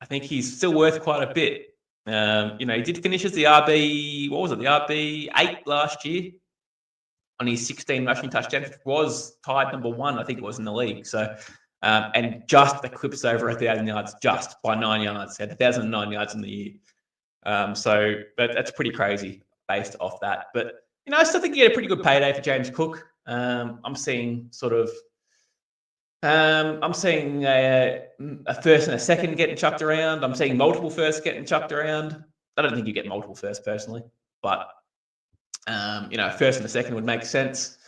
I think he's still worth quite a bit. He did finish as the RB, what was it, the RB 8 last year on his 16 rushing touchdowns, which was tied number 1, I think it was in the league. So, and just eclipsed over 1,000 yards just by 9 yards, had 1,009 yards in the year. So that's pretty crazy based off that. But, I still think you get a pretty good payday for James Cook. I'm seeing a first and a second getting chucked around. I'm seeing multiple firsts getting chucked around. I don't think you get multiple firsts personally, but a first and a second would make sense.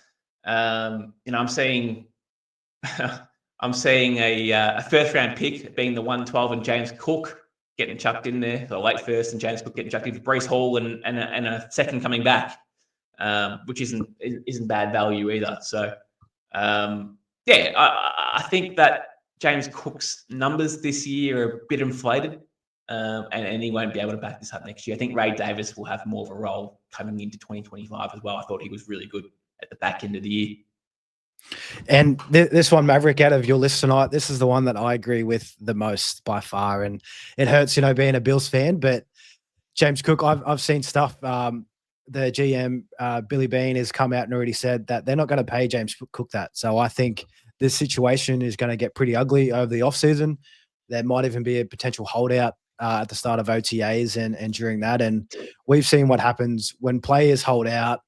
I'm seeing a first round pick being the 112 and James Cook getting chucked in there, the late first and James Cook getting chucked in for Breece Hall and a second coming back, which isn't bad value either. So. I think that James Cook's numbers this year are a bit inflated, and he won't be able to back this up next year. I think Ray Davis will have more of a role coming into 2025 as well. I thought he was really good at the back end of the year. And this one, Maverick, out of your list tonight, this is the one that I agree with the most by far. And it hurts, being a Bills fan, but James Cook, I've seen stuff. The GM, Billy Bean, has come out and already said that they're not going to pay James Cook that. So I think this situation is going to get pretty ugly over the offseason. There might even be a potential holdout at the start of OTAs and during that. And we've seen what happens when players hold out.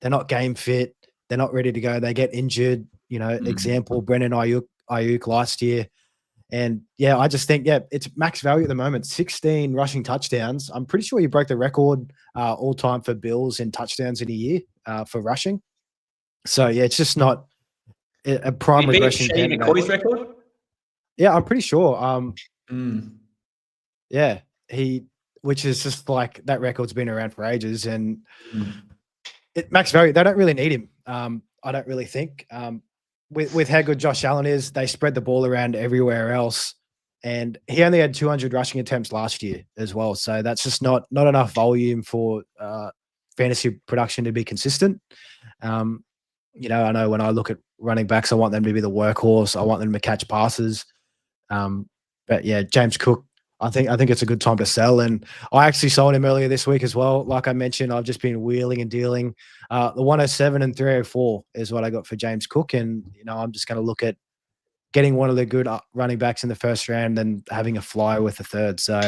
They're not game fit. They're not ready to go. They get injured. Example, Brendan Ayuk last year. And I just think, it's max value at the moment. 16 rushing touchdowns. I'm pretty sure you broke the record all time for Bills in touchdowns in a year for rushing. So it's just not a prime regression candidate. McCoy's record? Yeah, I'm pretty sure. Which is just like that record's been around for ages, and max value. They don't really need him. I don't really think. With how good Josh Allen is, they spread the ball around everywhere else. And he only had 200 rushing attempts last year as well. So that's just not enough volume for fantasy production to be consistent. I know when I look at running backs, I want them to be the workhorse. I want them to catch passes. But James Cook, I think it's a good time to sell. And I actually sold him earlier this week as well. Like I mentioned, I've just been wheeling and dealing. The 107 and 304 is what I got for James Cook. And, I'm just going to look at getting one of the good running backs in the first round and having a flyer with the third. So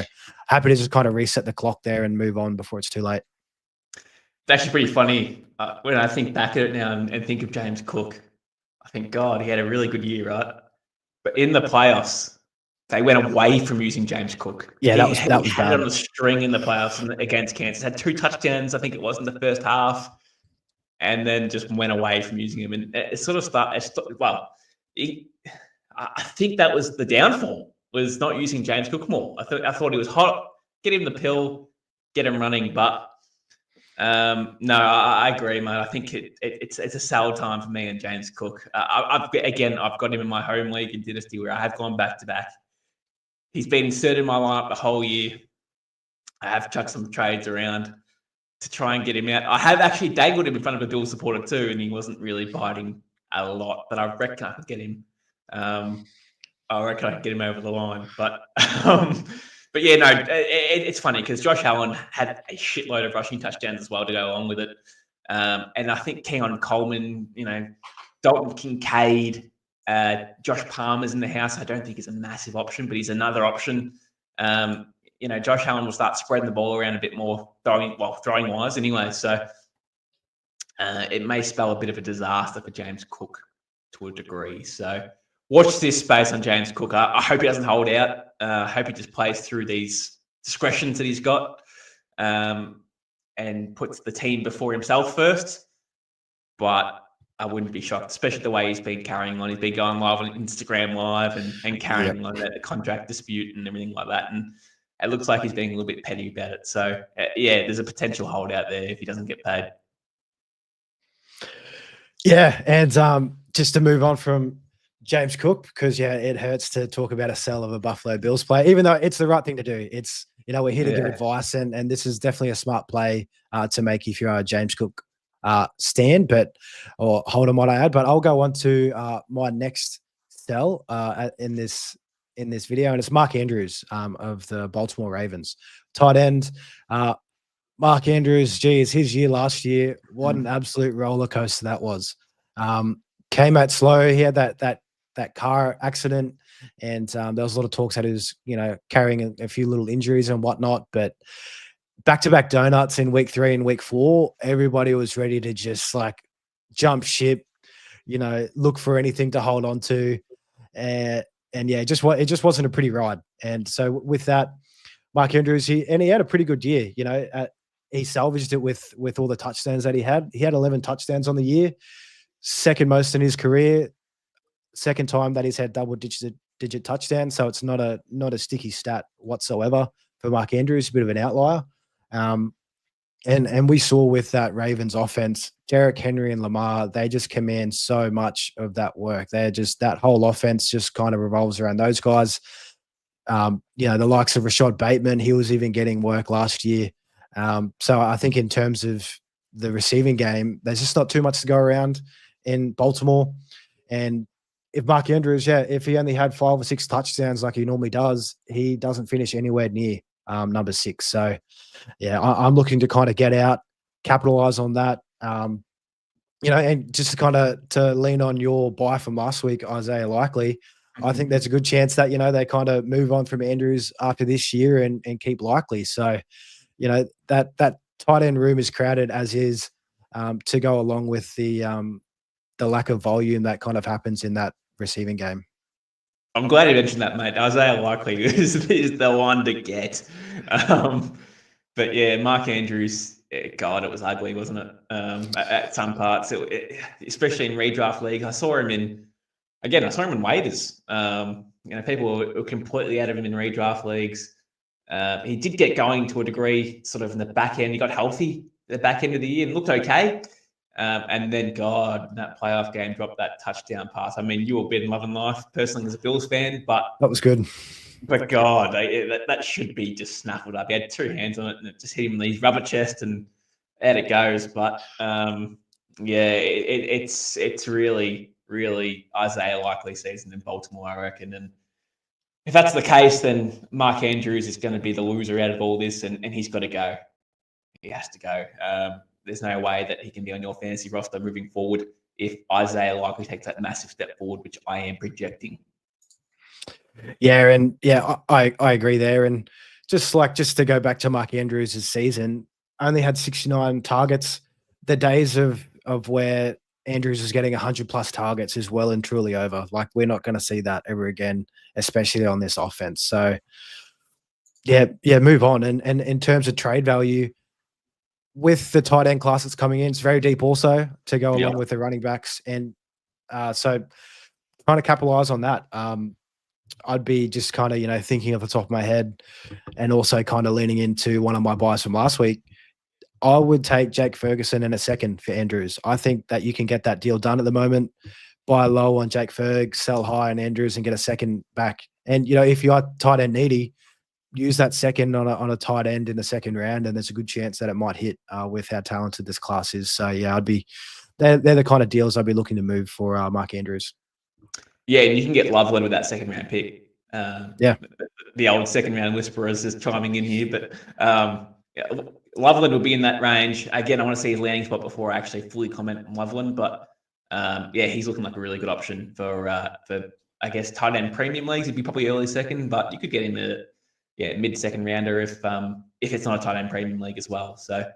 happy to just kind of reset the clock there and move on before it's too late. It's actually pretty funny when I think back at it now and think of James Cook. I think, God, he had a really good year, right? But in the playoffs, they went away from using James Cook. Yeah, that was had bad. It on the string in the playoffs against Kansas. Had 2 touchdowns, I think it was, in the first half, and then just went away from using him. And it sort of started. I think that was the downfall, was not using James Cook more. I thought he was hot. Get him the pill, get him running. But no, I agree, mate. I think it's a sell time for me and James Cook. I've got him in my home league in Dynasty where I have gone back to back. He's been inserted in my lineup the whole year. I have chucked some trades around to try and get him out. I have actually dangled him in front of a Bills supporter too, and he wasn't really biting a lot, but I reckon I could get him. I reckon I can get him over the line. But yeah, no, it's funny because Josh Allen had a shitload of rushing touchdowns as well to go along with it. And I think Keon Coleman, Dalton Kincaid, Josh Palmer's in the house. I don't think he's a massive option, but he's another option. Josh Allen will start spreading the ball around a bit more, throwing wise anyway. So it may spell a bit of a disaster for James Cook to a degree. So watch this space on James Cook. I hope he doesn't hold out. I hope he just plays through these discretions that he's got and puts the team before himself first. But I wouldn't be shocked, especially the way he's been carrying on. He's been going live on Instagram Live and carrying on the contract dispute and everything like that. And it looks like he's being a little bit petty about it. So, there's a potential holdout there if he doesn't get paid. Yeah, and just to move on from James Cook, because it hurts to talk about a sell of a Buffalo Bills player, even though it's the right thing to do. It's we're here to give advice, and this is definitely a smart play to make if you're a James Cook stand, or hold on, might I add. But I'll go on to my next sell in this video, and it's Mark Andrews of the Baltimore Ravens, tight end. Mark Andrews, it's his year last year. What an absolute roller coaster that was. Came out slow. He had that car accident, and there was a lot of talks that he was, carrying a few little injuries and whatnot. But back-to-back donuts in week 3 and week 4, everybody was ready to just jump ship, look for anything to hold on to, and it just wasn't a pretty ride. And so with that, Mark Andrews, he had a pretty good year. He salvaged it with all the touchdowns that he had. He had 11 touchdowns on the year, second most in his career, second time that he's had double-digit touchdowns. So it's not a sticky stat whatsoever for Mark Andrews, a bit of an outlier. And we saw with that Ravens offense, Derrick Henry and Lamar, they just command so much of that work. That whole offense just kind of revolves around those guys. The likes of Rashad Bateman, he was even getting work last year. So I think in terms of the receiving game, there's just not too much to go around in Baltimore. And if Mark Andrews, if he only had 5 or 6 touchdowns like he normally does, he doesn't finish anywhere near number 6. So, I'm looking to kind of get out, capitalize on that. And just to lean on your buy from last week, Isaiah Likely, I think there's a good chance that, they kind of move on from Andrews after this year and keep Likely. So, that tight end room is crowded as is, to go along with the lack of volume that kind of happens in that receiving game. I'm glad you mentioned that, mate. Isaiah Likely is the one to get. But Mark Andrews, God, it was ugly, wasn't it? At some parts, especially in redraft league. I saw him in waivers. People were completely out of him in redraft leagues. He did get going to a degree, sort of in the back end. He got healthy at the back end of the year and looked okay. And then, God, that playoff game dropped that touchdown pass. I mean, you were been loving life personally as a Bills fan, but that was good. But God, that should be just snaffled up. He had 2 hands on it, and it just hit him in the rubber chest, and out it goes. But it's really, really Isaiah Likely season in Baltimore, I reckon. And if that's the case, then Mark Andrews is going to be the loser out of all this, and he's got to go. He has to go. There's no way that he can be on your fantasy roster moving forward if Isaiah Likely takes that massive step forward, which I am projecting. I agree there. And just to go back to Mark Andrews' season, only had 69 targets. The days of where Andrews is getting 100+ targets is well and truly over. We're not going to see that ever again, especially on this offense. So move on. And in terms of trade value, with the tight end class that's coming in, it's very deep also to go along with the running backs. And so trying to capitalize on that. I'd be just kind of, thinking off the top of my head and also kind of leaning into one of my buys from last week. I would take Jake Ferguson in a second for Andrews. I think that you can get that deal done at the moment. Buy low on Jake Ferg, sell high on Andrews and get a second back. And, if you are tight end needy, use that second on a tight end in the second round, and there's a good chance that it might hit with how talented this class is. So, they're the kind of deals I'd be looking to move for Mark Andrews. Yeah, and you can get Loveland with that second round pick. Yeah. The old second round whisperers is chiming in here, but yeah, Loveland will be in that range. Again, I want to see his landing spot before I actually fully comment on Loveland, but yeah, he's looking like a really good option for I guess tight end premium leagues. He'd be probably early second, but you could get him mid second rounder if it's not a tight end premium league as well. So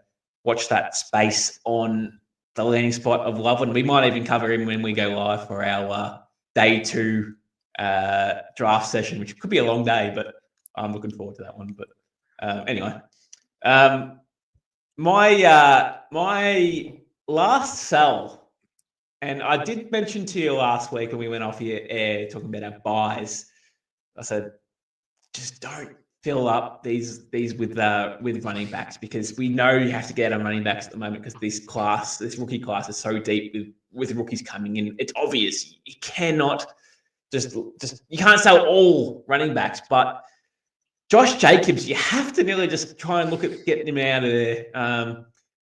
watch that space on the landing spot of Loveland. We might even cover him when we go live for our day 2 draft session, which could be a long day, but I'm looking forward to that one. But anyway, my last sell, and I did mention to you last week when we went off here air talking about our buys. I said, just don't fill up these with running backs, because we know you have to get on running backs at the moment because this rookie class is so deep with rookies coming in. It's obvious you cannot just you can't sell all running backs, but Josh Jacobs, you have to nearly just try and look at getting him out of there.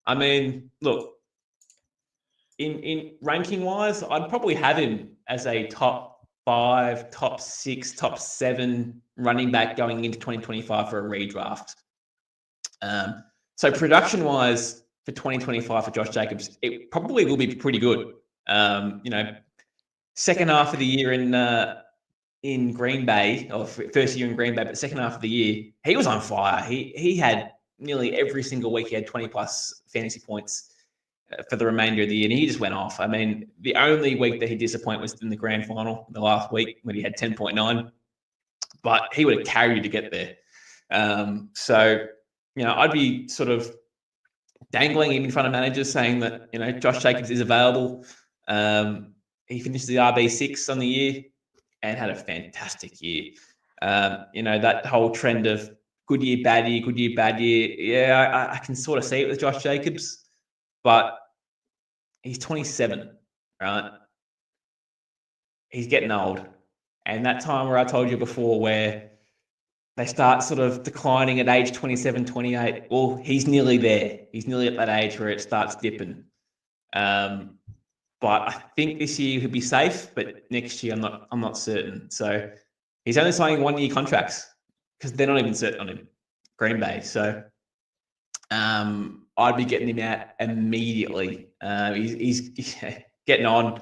I mean, look, in ranking wise, I'd probably have him as a top 5, top 6, top 7 running back going into 2025 for a redraft. So production wise for 2025 for Josh Jacobs, it probably will be pretty good. Second half of the year in Green Bay, or first year in Green Bay, but second half of the year, he was on fire. He had nearly every single week, he had 20 plus fantasy points for the remainder of the year, and he just went off. I mean, the only week that he disappointed was in the grand final, the last week, when he had 10.9, but he would have carried you to get there. So, I'd be sort of dangling him in front of managers saying that, Josh Jacobs is available. He finished the RB6 on the year and had a fantastic year. That whole trend of good year, bad year, good year, bad year. Yeah, I can sort of see it with Josh Jacobs, but he's 27, right? He's getting old. And that time where I told you before where they start sort of declining at age 27, 28, well, he's nearly there. He's nearly at that age where it starts dipping. But I think this year he'll be safe, but next year I'm not certain. So he's only signing 1-year contracts because they're not even certain on him, Green Bay. So I'd be getting him out immediately. He's getting on.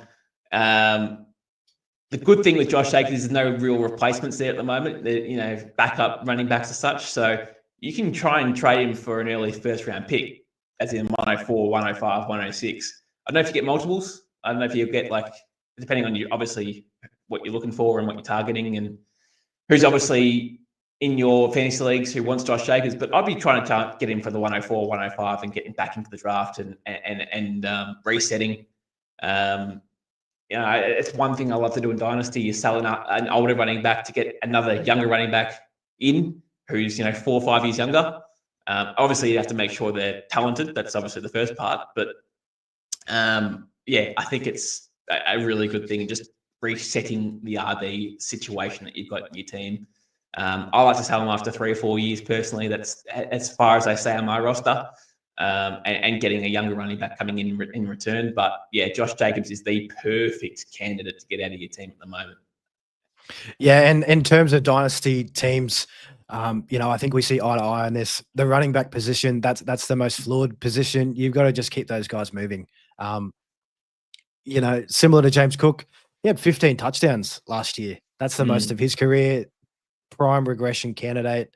The good thing with Josh Jacobs is there's no real replacements there at the moment. Backup running backs as such. So you can try and trade him for an early first round pick, as in 104, 105, 106. I don't know if you get multiples. I don't know if you get, depending on obviously what you're looking for and what you're targeting and who's obviously in your fantasy leagues who wants Josh Jacobs, but I'd be trying to get him for the 104, 105 and getting back into the draft and resetting. It's one thing I love to do in Dynasty is selling up an older running back to get another younger running back in who's 4 or 5 years younger. Obviously, you have to make sure they're talented. That's obviously the first part, but I think it's a really good thing, just resetting the RB situation that you've got in your team. I like to sell them after 3 or 4 years personally. That's as far as I say on my roster, and getting a younger running back coming in return. But yeah, Josh Jacobs is the perfect candidate to get out of your team at the moment. Yeah, and in terms of dynasty teams, I think we see eye to eye on this. The running back position, that's the most fluid position. You've got to just keep those guys moving. Similar to James Cook, he had 15 touchdowns last year. That's the most of his career. Prime regression candidate,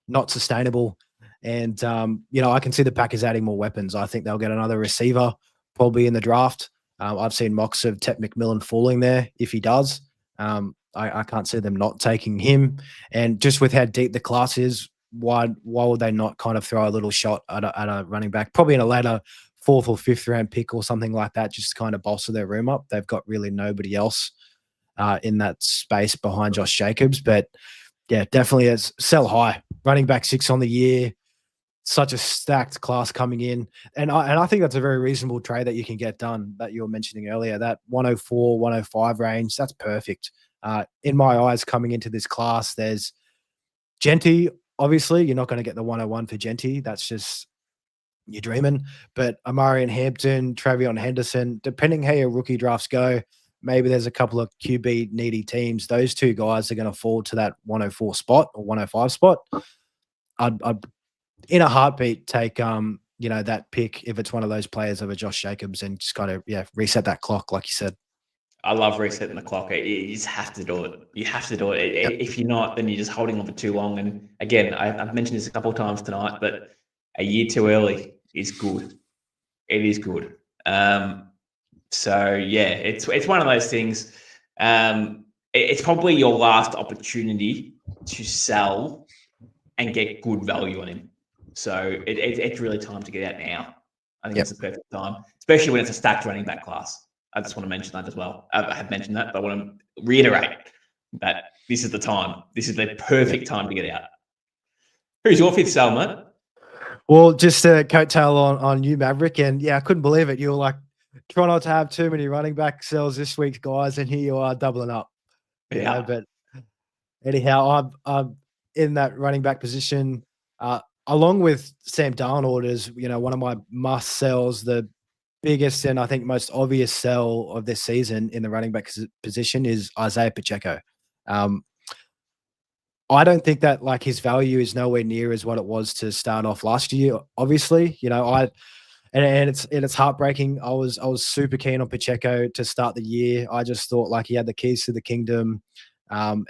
not sustainable. And, I can see the Packers adding more weapons. I think they'll get another receiver probably in the draft. I've seen mocks of Ted McMillan falling there if he does. I can't see them not taking him. And just with how deep the class is, why would they not kind of throw a little shot at a running back, probably in a later 4th or 5th round pick or something like that, just to kind of bolster their room up. They've got really nobody else in that space behind Josh Jacobs. But yeah, definitely as sell high. Running back 6 on the year, such a stacked class coming in. And I think that's a very reasonable trade that you can get done that you were mentioning earlier. That 104, 105 range, that's perfect. In my eyes, coming into this class, there's Genty. Obviously, you're not going to get the 101 for Genty. That's just, you're dreaming. But Amari and Hampton, Travion Henderson, depending how your rookie drafts go, maybe there's a couple of QB needy teams. Those two guys are going to fall to that 104 spot or 105 spot. I'd in a heartbeat take that pick if it's one of those players over Josh Jacobs and just kind of reset that clock like you said. I love resetting the clock. You just have to do it. You have to do it. If you're not, then you're just holding on for too long. And again, I've mentioned this a couple of times tonight, but a year too early is good. It is good. So yeah, it's one of those things. It's probably your last opportunity to sell and get good value on him. So it's really time to get out now. I think it's the perfect time, especially when it's a stacked running back class. I just want to mention that as well. I have mentioned that, but I want to reiterate that this is the time. This is the perfect time to get out. Who's your fifth sell, mate? Well, just a coattail on you, Maverick. And I couldn't believe it. You were like, try not to have too many running back sells this week, guys. And here you are doubling up. Yeah. But anyhow, I'm in that running back position along with Sam Darnold as, one of my must sells, the biggest and I think most obvious sell of this season in the running back position is Isaiah Pacheco. I don't think that his value is nowhere near as what it was to start off last year. Obviously, and it's heartbreaking. I was super keen on Pacheco to start the year. I just thought he had the keys to the kingdom.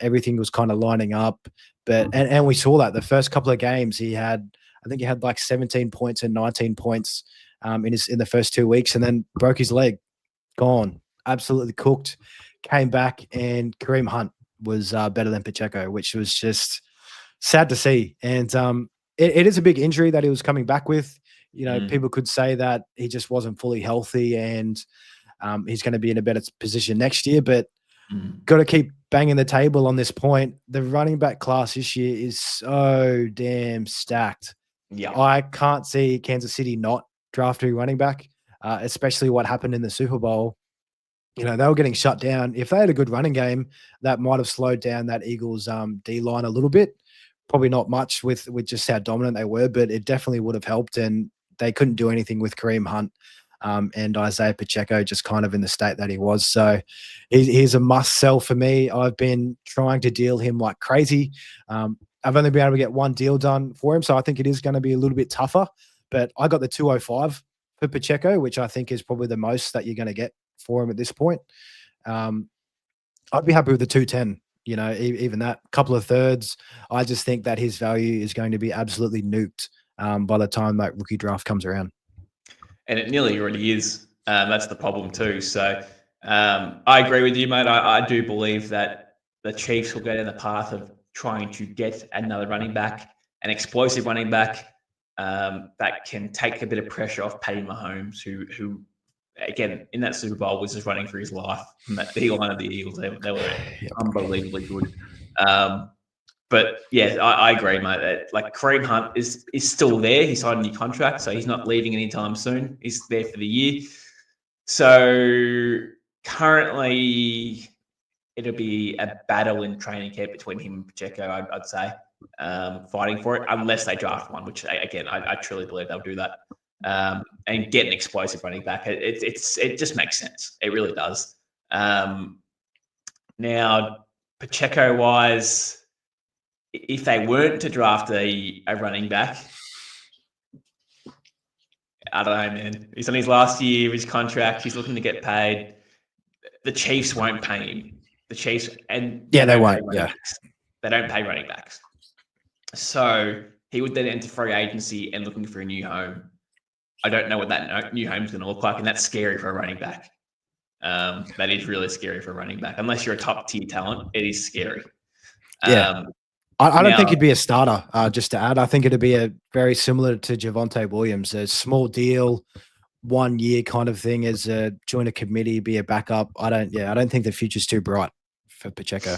Everything was kind of lining up, but we saw that the first couple of games he had 17 points and 19 points in the first 2 weeks, and then broke his leg, gone, absolutely cooked, came back, and Kareem Hunt was better than Pacheco, which was just sad to see. And it is a big injury that he was coming back with. People could say that he just wasn't fully healthy and he's going to be in a better position next year, but got to keep banging the table on this point. The running back class this year is so damn stacked. Yeah, I can't see Kansas City not drafting running back, especially what happened in the Super Bowl. They were getting shut down. If they had a good running game, that might have slowed down that Eagles D line a little bit. Probably not much with just how dominant they were, but it definitely would have helped. And they couldn't do anything with Kareem Hunt and Isaiah Pacheco just kind of in the state that he was. So he's a must sell for me. I've been trying to deal him like crazy. I've only been able to get one deal done for him, so I think it is going to be a little bit tougher. But I got the 205 for Pacheco, which I think is probably the most that you're going to get for him at this point. I'd be happy with the 210, even that couple of thirds. I just think that his value is going to be absolutely nuked by the time that rookie draft comes around. And it nearly already is. That's the problem too. So I agree with you, mate. I do believe that the Chiefs will go down the path of trying to get another running back, an explosive running back that can take a bit of pressure off Patty Mahomes, who again, in that Super Bowl was just running for his life. From that D line of the Eagles, they were unbelievably good. But yeah, I agree, mate. Kareem Hunt is still there. He signed a new contract, so he's not leaving anytime soon. He's there for the year. So currently, it'll be a battle in training camp between him and Pacheco, I'd say, fighting for it, unless they draft one, which, again, I truly believe they'll do that. And get an explosive running back. It just makes sense. It really does. Now, Pacheco-wise, if they weren't to draft a running back, I don't know, man. He's on his last year of his contract. He's looking to get paid. The Chiefs won't pay him. The Chiefs they won't. Yeah, they don't pay running backs. So he would then enter free agency and looking for a new home. I don't know what that new home's going to look like, and that's scary for a running back. That is really scary for a running back. Unless you're a top tier talent, it is scary. Yeah. I don't think he'd be a starter, just to add. I think it'd be a very similar to Javonte Williams, a small deal, 1 year kind of thing as a join a committee, be a backup. I don't think the future's too bright for Pacheco.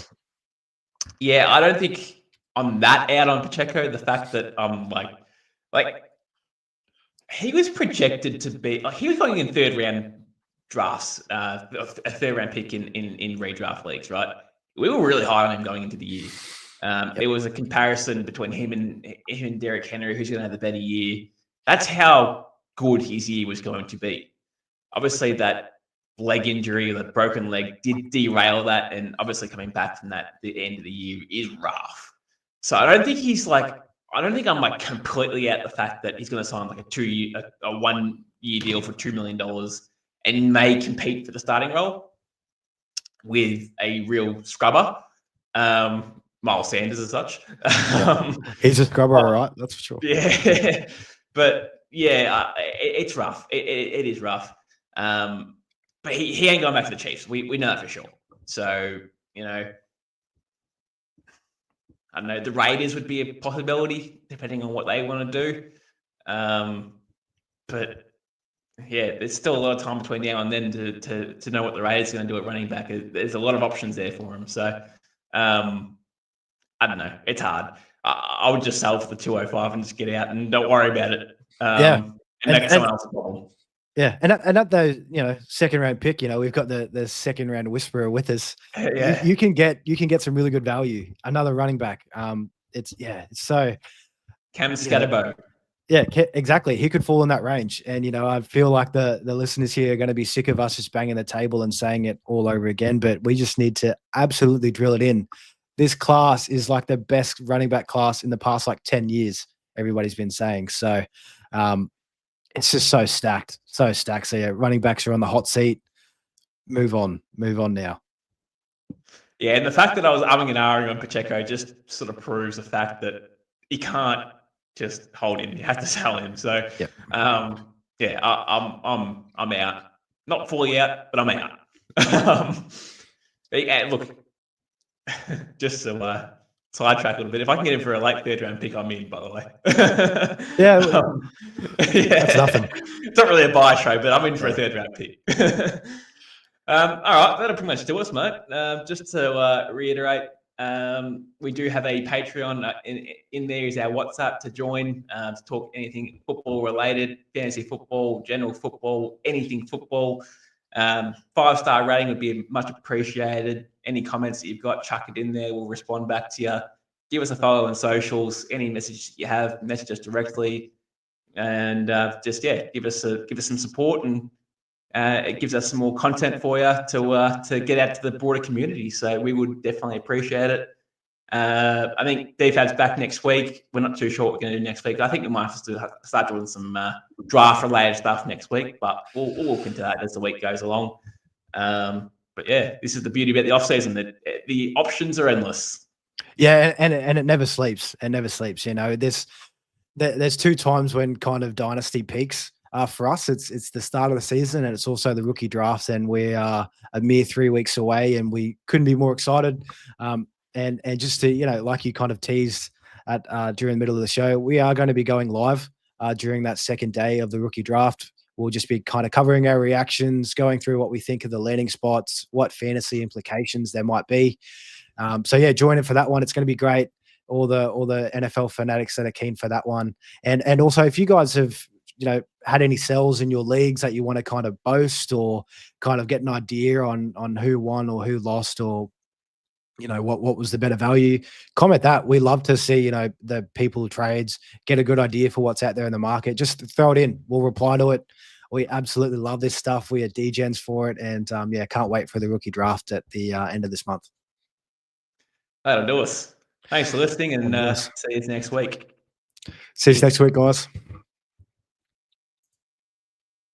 Yeah, I don't think I'm that out on Pacheco. The fact that I'm like he was projected to be he was going in third round drafts, a third round pick in redraft leagues, right? We were really high on him going into the year. There was a comparison between him and Derrick Henry, who's going to have a better year. That's how good his year was going to be. Obviously, that leg injury, the broken leg, did derail that, and obviously coming back from that at the end of the year is rough. So I don't think I'm like completely out the fact that he's going to sign like a 1 year deal for $2 million and may compete for the starting role with a real scrubber, Miles Sanders as such. He's a scrubber, all right, that's for sure. Yeah, but yeah, it's rough. It is rough. But he ain't going back to the Chiefs. We know that for sure. So, I don't know. The Raiders would be a possibility, depending on what they want to do. But yeah, there's still a lot of time between now and then to know what the Raiders are going to do at running back. There's a lot of options there for him. So, I don't know. It's hard. I would just sell for the 205 and just get out and don't worry about it. And make someone else a problem. Yeah, and at those, second round pick, we've got the second round whisperer with us. Yeah, you can get some really good value. Another running back. It's so Cam Scatterbo. Yeah, exactly. He could fall in that range, and I feel like the listeners here are going to be sick of us just banging the table and saying it all over again. But we just need to absolutely drill it in. This class is like the best running back class in the past 10 years. Everybody's been saying so. It's just so stacked. So yeah, running backs are on the hot seat. Move on now. Yeah, and the fact that I was umming and ahhing on Pacheco just sort of proves the fact that he can't just hold him. You have to sell him. So, yep. I'm out. Not fully out, but I'm out. Yeah, look, just to sidetrack a little bit. If I can get him for a late third round pick, I'm in, by the way. Yeah, that's nothing. It's not really a buy trade, but I'm in for a third round pick. All right, that'll pretty much do us, mate. Just to reiterate, we do have a Patreon. In there is our WhatsApp to join to talk anything football related, fantasy football, general football, anything football. 5-star rating would be much appreciated. Any comments that you've got, chuck it in there. We'll respond back to you. Give us a follow on socials. Any message you have, message us directly, and give us some support, and it gives us some more content for you to get out to the broader community. So we would definitely appreciate it. I think DFAB's back next week. We're not too sure what we're going to do next week. I think we might have to start doing some draft-related stuff next week, but we'll look into that as the week goes along. But yeah, this is the beauty about the off-season, that the options are endless. Yeah, and it never sleeps. It never sleeps. There's two times when kind of dynasty peaks. For us, it's the start of the season, and it's also the rookie drafts, and we are a mere 3 weeks away, and we couldn't be more excited. And just to, like you kind of teased at during the middle of the show, we are going to be going live during that second day of the rookie draft. We'll just be kind of covering our reactions, going through what we think of the landing spots, what fantasy implications there might be. So yeah, join in for that one. It's going to be great. All the NFL fanatics that are keen for that one, and also if you guys have had any sells in your leagues that you want to kind of boast, or kind of get an idea on who won or who lost, or what was the better value, comment that. We love to see the people trades, get a good idea for what's out there in the market. Just throw it in, we'll reply to it. We absolutely love this stuff. We are degens for it, and can't wait for the rookie draft at the end of this month. That'll do us. Thanks for listening, and see you next week. See you next week, guys.